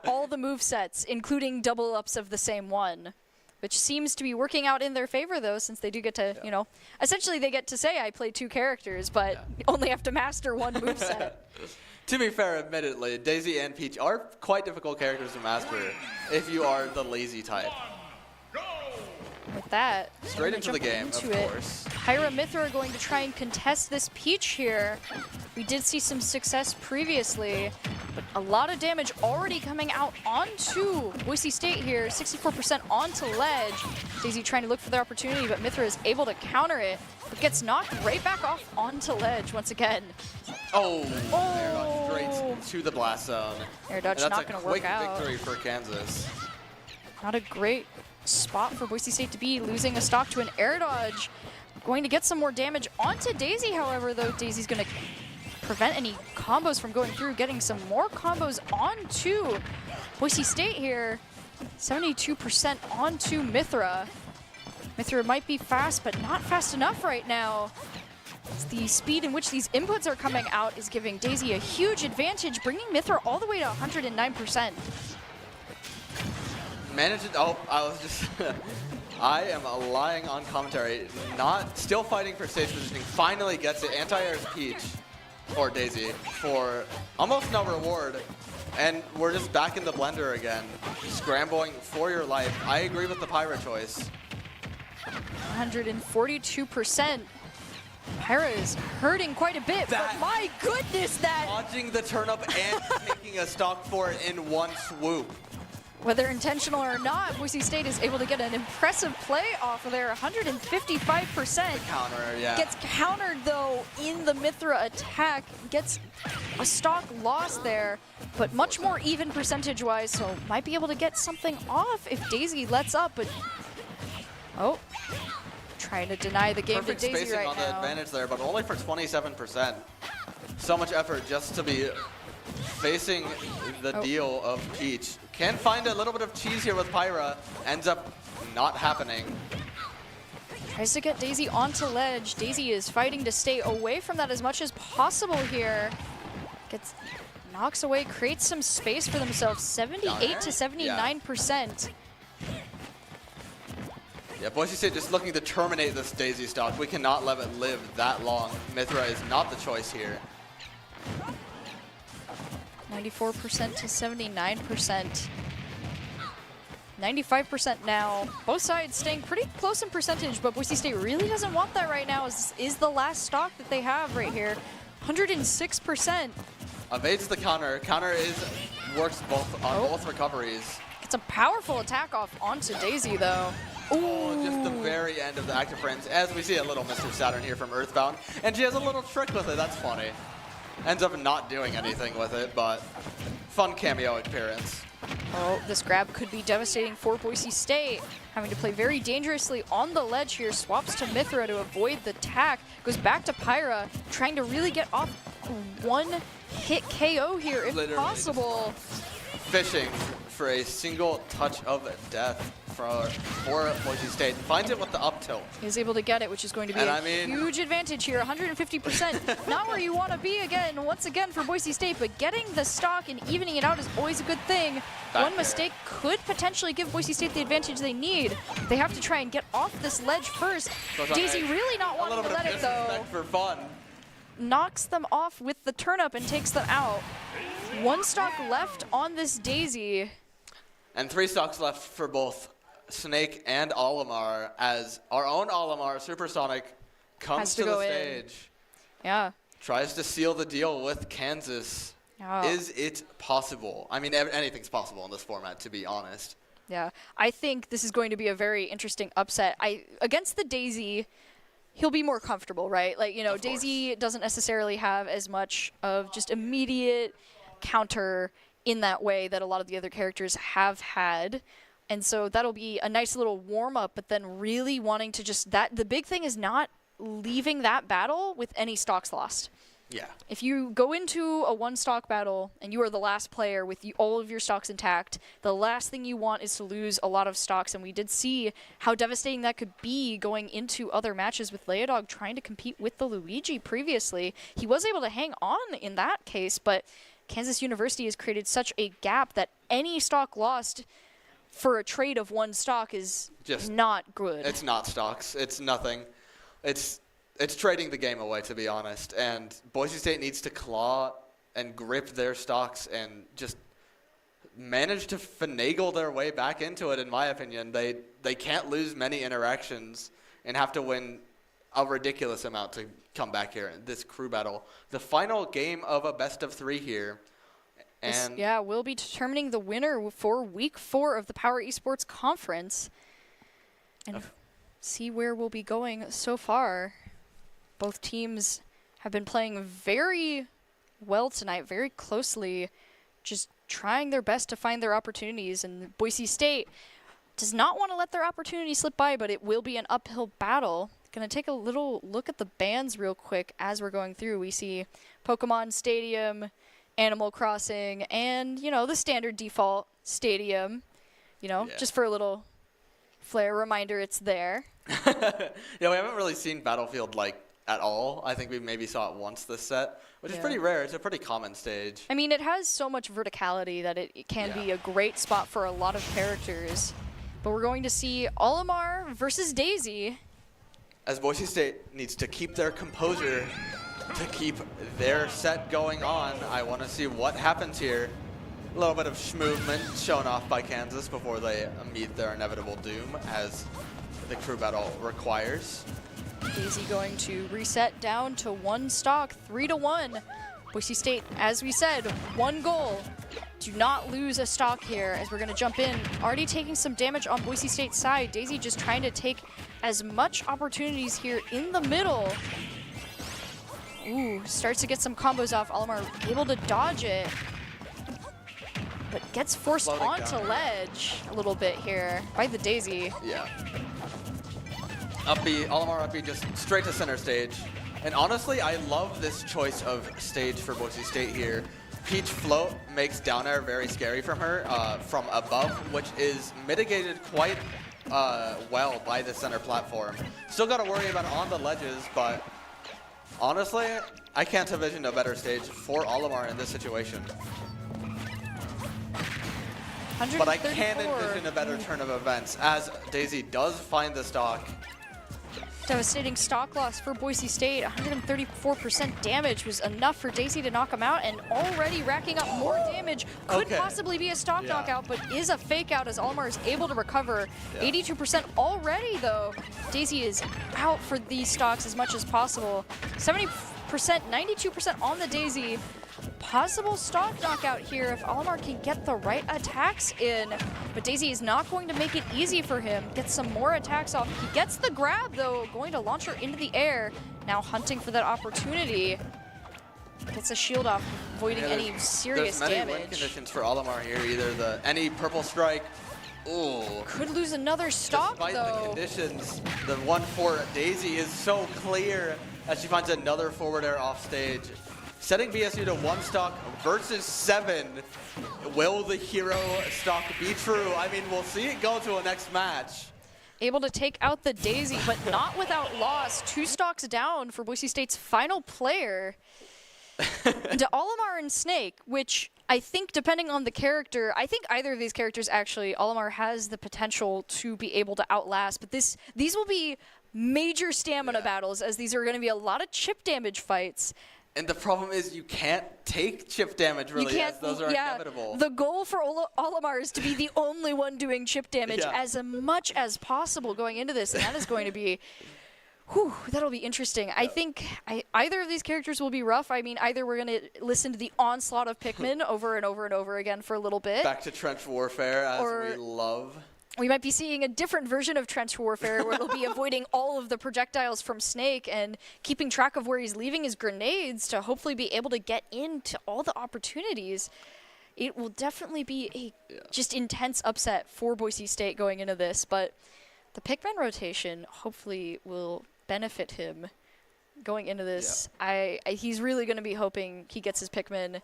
Speaker 1: All the movesets, including double ups of the same one, which seems to be working out in their favor, though, since they do get to, you know, essentially they get to say I play two characters, but only have to master one moveset.
Speaker 2: To be fair, admittedly, Daisy and Peach are quite difficult characters to master if you are the lazy type.
Speaker 1: With that,
Speaker 2: straight into the game, of course.
Speaker 1: Pyra Mithra are going to try and contest this Peach here. We did see some success previously, but a lot of damage already coming out onto Boise State here. 64% onto ledge. Daisy trying to look for the opportunity, but Mithra is able to counter it, but gets knocked right back off onto ledge once again.
Speaker 2: Oh. Air dodge straight to the blast zone.
Speaker 1: Air dodge not going to work out.
Speaker 2: That's a quick victory for Kansas.
Speaker 1: Not a great spot for Boise State to be, losing a stock to an air dodge. Going to get some more damage onto Daisy, however, though Daisy's going to prevent any combos from going through, getting some more combos onto Boise State here. 72% onto Mithra. Mithra might be fast, but not fast enough right now. The speed in which these inputs are coming out is giving Daisy a huge advantage, bringing Mithra all the way to 109%.
Speaker 2: Managed it. Oh, I was just. I am lying on commentary. Still fighting for stage positioning. Finally gets it. Anti-air's Peach, or Daisy, for almost no reward. And we're just back in the blender again. Scrambling for your life. I agree with the Pyra choice.
Speaker 1: 142%. Pyra is hurting quite a bit, but my goodness, that.
Speaker 2: Dodging the turnip and taking a stock for it in one swoop.
Speaker 1: Whether intentional or not, Boise State is able to get an impressive play off of their 155%.
Speaker 2: Counter, yeah.
Speaker 1: Gets countered, though, in the Mithra attack. Gets a stock loss there, but much more even percentage-wise, so might be able to get something off if Daisy lets up, but... Oh. Trying to deny the game
Speaker 2: Perfect
Speaker 1: to Daisy right now.
Speaker 2: Perfect spacing on the advantage there, but only for 27%. So much effort just to be facing the deal of Peach. Can find a little bit of cheese here with Pyra. Ends up not happening.
Speaker 1: Tries to get Daisy onto ledge. Daisy is fighting to stay away from that as much as possible here. Knocks away, creates some space for themselves. 78 to 79%.
Speaker 2: Yeah, Boise State just looking to terminate this Daisy stock. We cannot let it live that long. Mithra is not the choice here.
Speaker 1: 94% to 79%. 95% now. Both sides staying pretty close in percentage, but Boise State really doesn't want that right now. This is the last stock that they have right here. 106%.
Speaker 2: Evades the counter. Counter works both on both recoveries.
Speaker 1: It's a powerful attack off onto Daisy, though.
Speaker 2: Oh, just the very end of the active frames, as we see a little Mr. Saturn here from Earthbound. And she has a little trick with it, that's funny. Ends up not doing anything with it, but fun cameo appearance.
Speaker 1: Oh, this grab could be devastating for Boise State. Having to play very dangerously on the ledge here. Swaps to Mithra to avoid the tack. Goes back to Pyra, trying to really get off one hit KO here if
Speaker 2: Literally
Speaker 1: possible.
Speaker 2: Fishing for a single touch of death for Boise State. Finds it with the up tilt.
Speaker 1: Is able to get it, which is going to be a huge advantage here. 150%. Not where you want to be again, once again for Boise State, but getting the stock and evening it out is always a good thing. One mistake could potentially give Boise State the advantage they need. They have to try and get off this ledge first. Daisy really not wanting to let it though.
Speaker 2: For fun.
Speaker 1: Knocks them off with the turnip and takes them out. One stock left on this Daisy.
Speaker 2: And 3 stocks left for both Snake and Olimar, as our own Olimar, Supersonic, comes to the stage.
Speaker 1: Yeah.
Speaker 2: Tries to seal the deal with Kansas.
Speaker 1: Yeah.
Speaker 2: Is it possible? I mean, anything's possible in this format, to be honest.
Speaker 1: Yeah. I think this is going to be a very interesting upset. Against the Daisy, he'll be more comfortable, right? Like, you know, Daisy doesn't necessarily have as much of just immediate counter in that way that a lot of the other characters have had. And so that'll be a nice little warm-up, but then really wanting to just the big thing is not leaving that battle with any stocks lost.
Speaker 2: Yeah.
Speaker 1: If you go into a one-stock battle and you are the last player with all of your stocks intact, the last thing you want is to lose a lot of stocks. And we did see how devastating that could be going into other matches with Leodog trying to compete with the Luigi previously. He was able to hang on in that case, but Kansas University has created such a gap that any stock lost for a trade of one stock is just not good.
Speaker 2: It's not stocks. It's nothing. It's trading the game away, to be honest. And Boise State needs to claw and grip their stocks and just manage to finagle their way back into it, in my opinion. They can't lose many interactions and have to win a ridiculous amount to come back here in this crew battle. The final game of a best-of-3 here. And
Speaker 1: we'll be determining the winner for Week 4 of the Power Esports Conference. And see where we'll be going so far. Both teams have been playing very well tonight, very closely, just trying their best to find their opportunities. And Boise State does not want to let their opportunity slip by, but it will be an uphill battle. Going to take a little look at the bans real quick as we're going through. We see Pokemon Stadium, Animal Crossing, and, you know, the standard default Stadium, you know, just for a little flair reminder it's there.
Speaker 2: Yeah, we haven't really seen Battlefield, like, at all. I think we maybe saw it once this set, which is pretty rare. It's a pretty common stage.
Speaker 1: I mean, it has so much verticality that it can be a great spot for a lot of characters. But we're going to see Olimar versus Daisy.
Speaker 2: As Boise State needs to keep their composure to keep their set going on. I want to see what happens here. A little bit of schmovement shown off by Kansas before they meet their inevitable doom, as the crew battle requires.
Speaker 1: Daisy going to reset down to one stock, 3-1. Boise State, as we said, one goal. Do not lose a stock here as we're going to jump in. Already taking some damage on Boise State's side. Daisy just trying to take as much opportunities here in the middle. Ooh, starts to get some combos off. Olimar able to dodge it, but gets forced onto ledge a little bit here by the Daisy.
Speaker 2: Yeah. Up B, Olimar up B, just straight to center stage. And honestly, I love this choice of stage for Boise State here. Peach float makes down air very scary from her from above, which is mitigated quite well by the center platform. Still got to worry about on the ledges, but honestly, I can't envision a better stage for Olimar in this situation. But I can envision a better turn of events as Daisy does find the stock.
Speaker 1: Devastating stock loss for Boise State. 134% damage was enough for Daisy to knock him out, and already racking up more damage. Could possibly be a stock knockout, but is a fake out as Olimar is able to recover. 82% already, though. Daisy is out for these stocks as much as possible. 70%, 92% on the Daisy. possible stock knockout here if Olimar can get the right attacks in. But Daisy is not going to make it easy for him. Gets some more attacks off. He gets the grab, though, going to launch her into the air. Now hunting for that opportunity. Gets a shield off, avoiding any serious
Speaker 2: damage.
Speaker 1: damage.
Speaker 2: There's many win conditions for Olimar here. Either any purple strike. Ooh.
Speaker 1: Could lose another stock,
Speaker 2: Despite
Speaker 1: though.
Speaker 2: the conditions, the one for Daisy is so clear as she finds another forward air off stage. Setting BSU to 1 stock versus 7. Will the hero stock be true? I mean, we'll see it go to a next match.
Speaker 1: Able to take out the Daisy, but not without loss. 2 stocks down for Boise State's final player. To Olimar and Snake, which I think, depending on the character, I think either of these characters actually, Olimar has the potential to be able to outlast, but these will be major stamina battles, as these are going to be a lot of chip damage fights.
Speaker 2: And the problem is you can't take chip damage, really, as those are inevitable.
Speaker 1: The goal for Olimar is to be the only one doing chip damage as much as possible going into this, and that is going to be... Whew, that'll be interesting. I think either of these characters will be rough. I mean, either we're going to listen to the onslaught of Pikmin over and over and over again for a little bit.
Speaker 2: Back to trench warfare, as we love.
Speaker 1: We might be seeing a different version of trench warfare where they'll be avoiding all of the projectiles from Snake and keeping track of where he's leaving his grenades to hopefully be able to get into all the opportunities. It will definitely be a just intense upset for Boise State going into this, but the Pikmin rotation hopefully will benefit him going into this. He's really going to be hoping he gets his Pikmin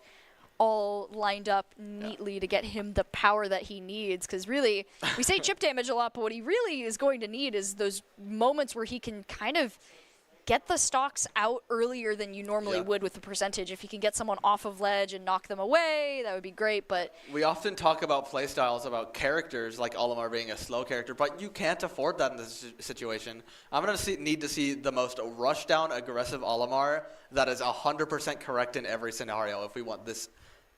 Speaker 1: all lined up neatly to get him the power that he needs, because really, we say chip damage a lot, but what he really is going to need is those moments where he can kind of get the stocks out earlier than you normally would with the percentage. If you can get someone off of ledge and knock them away, that would be great, but...
Speaker 2: We often talk about playstyles, about characters, like Olimar being a slow character, but you can't afford that in this situation. I'm going to need to see the most rush-down, aggressive Olimar that is 100% correct in every scenario if we want this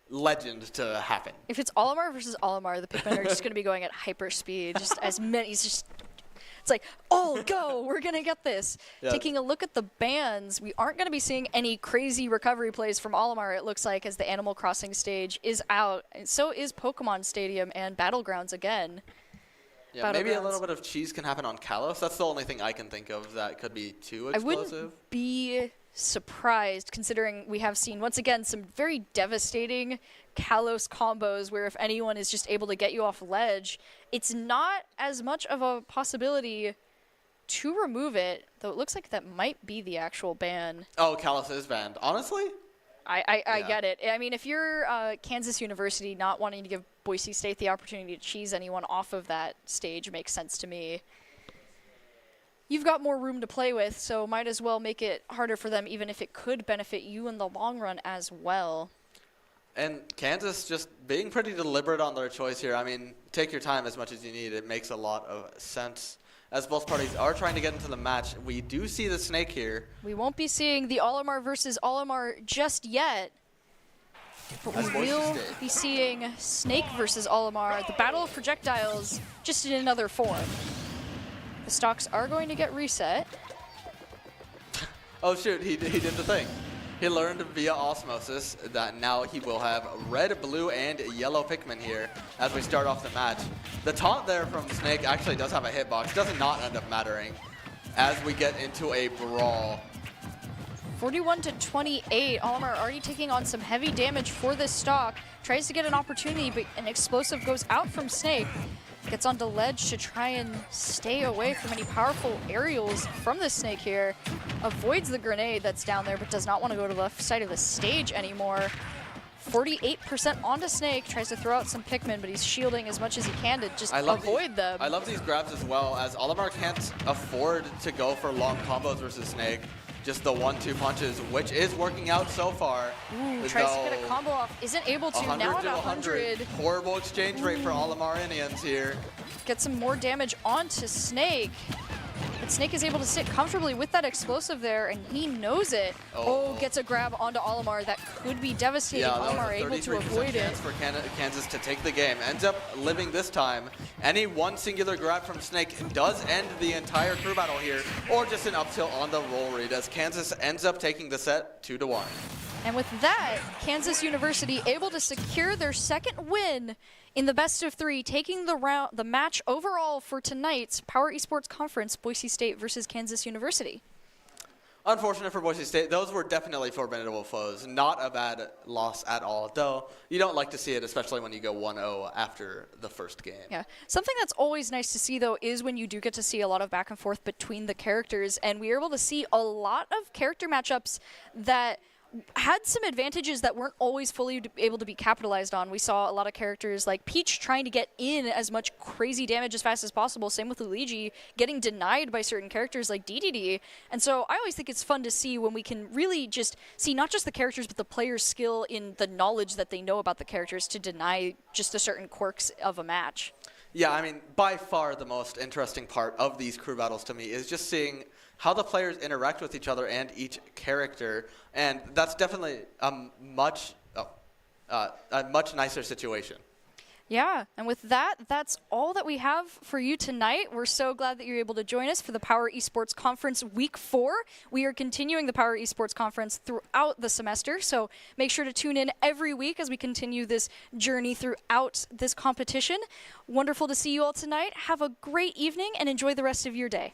Speaker 2: legend to happen.
Speaker 1: If it's Olimar versus Olimar, the Pikmin are just going to be going at hyper speed, just as many... It's like, oh, go, we're going to get this. Taking a look at the bans, we aren't going to be seeing any crazy recovery plays from Olimar, it looks like, as the Animal Crossing stage is out. And so is Pokemon Stadium and Battlegrounds again.
Speaker 2: Yeah, maybe a little bit of cheese can happen on Kalos. That's the only thing I can think of that could be too explosive.
Speaker 1: I wouldn't be surprised, considering we have seen, once again, some very devastating Kalos combos where if anyone is just able to get you off ledge, it's not as much of a possibility to remove it, though it looks like that might be the actual ban.
Speaker 2: Oh, Kalos is banned. Honestly?
Speaker 1: I get it. I mean, if you're Kansas University not wanting to give Boise State the opportunity to cheese anyone off of that stage makes sense to me. You've got more room to play with, so might as well make it harder for them, even if it could benefit you in the long run as well.
Speaker 2: And Kansas just being pretty deliberate on their choice here. I mean, take your time as much as you need. It makes a lot of sense. As both parties are trying to get into the match, we do see the Snake here.
Speaker 1: We won't be seeing the Olimar versus Olimar just yet, but we will be seeing Snake versus Olimar, the battle of projectiles, just in another form. The stocks are going to get reset.
Speaker 2: Oh shoot, he did the thing. He learned via osmosis that now he will have red, blue, and yellow Pikmin here as we start off the match. The taunt there from Snake actually does have a hitbox. Does not end up mattering as we get into a brawl.
Speaker 1: 41 to 28. Olimar already taking on some heavy damage for this stock. Tries to get an opportunity, but an explosive goes out from Snake. Gets onto ledge to try and stay away from any powerful aerials from the Snake here. Avoids the grenade that's down there, but does not want to go to the left side of the stage anymore. 48% onto Snake. Tries to throw out some Pikmin, but he's shielding as much as he can to just avoid them.
Speaker 2: I love these grabs as well, as Olimar can't afford to go for long combos versus Snake. Just the 1-2 punches, which is working out so far.
Speaker 1: Ooh, tries to get a combo off, isn't able to. Now at 100.
Speaker 2: Horrible exchange rate for Olimar Indians here.
Speaker 1: Get some more damage onto Snake. But Snake is able to sit comfortably with that explosive there, and he knows it. Oh, gets a grab onto Olimar. That could be devastating. Olimar able to avoid it.
Speaker 2: For Kansas to take the game. Ends up living this time. Any one singular grab from Snake does end the entire crew battle here, or just an up tilt on the roll read, as Kansas ends up taking the set 2-1.
Speaker 1: And with that, Kansas University able to secure their second win in the best of 3, taking the match overall for tonight's Power Esports Conference, Boise State versus Kansas University.
Speaker 2: Unfortunate for Boise State. Those were definitely formidable foes. Not a bad loss at all, though you don't like to see it, especially when you go 1-0 after the first game.
Speaker 1: Yeah. Something that's always nice to see, though, is when you do get to see a lot of back and forth between the characters, and we were able to see a lot of character matchups that had some advantages that weren't always fully able to be capitalized on. We saw a lot of characters like Peach trying to get in as much crazy damage as fast as possible. Same with Luigi, getting denied by certain characters like DDD. And so I always think it's fun to see when we can really just see not just the characters, but the player's skill in the knowledge that they know about the characters to deny just the certain quirks of a match.
Speaker 2: Yeah, I mean, by far the most interesting part of these crew battles to me is just seeing how the players interact with each other and each character, and that's definitely a much nicer situation.
Speaker 1: Yeah, and with that, that's all that we have for you tonight. We're so glad that you're able to join us for the Power Esports Conference Week 4. We are continuing the Power Esports Conference throughout the semester, so make sure to tune in every week as we continue this journey throughout this competition. Wonderful to see you all tonight. Have a great evening and enjoy the rest of your day.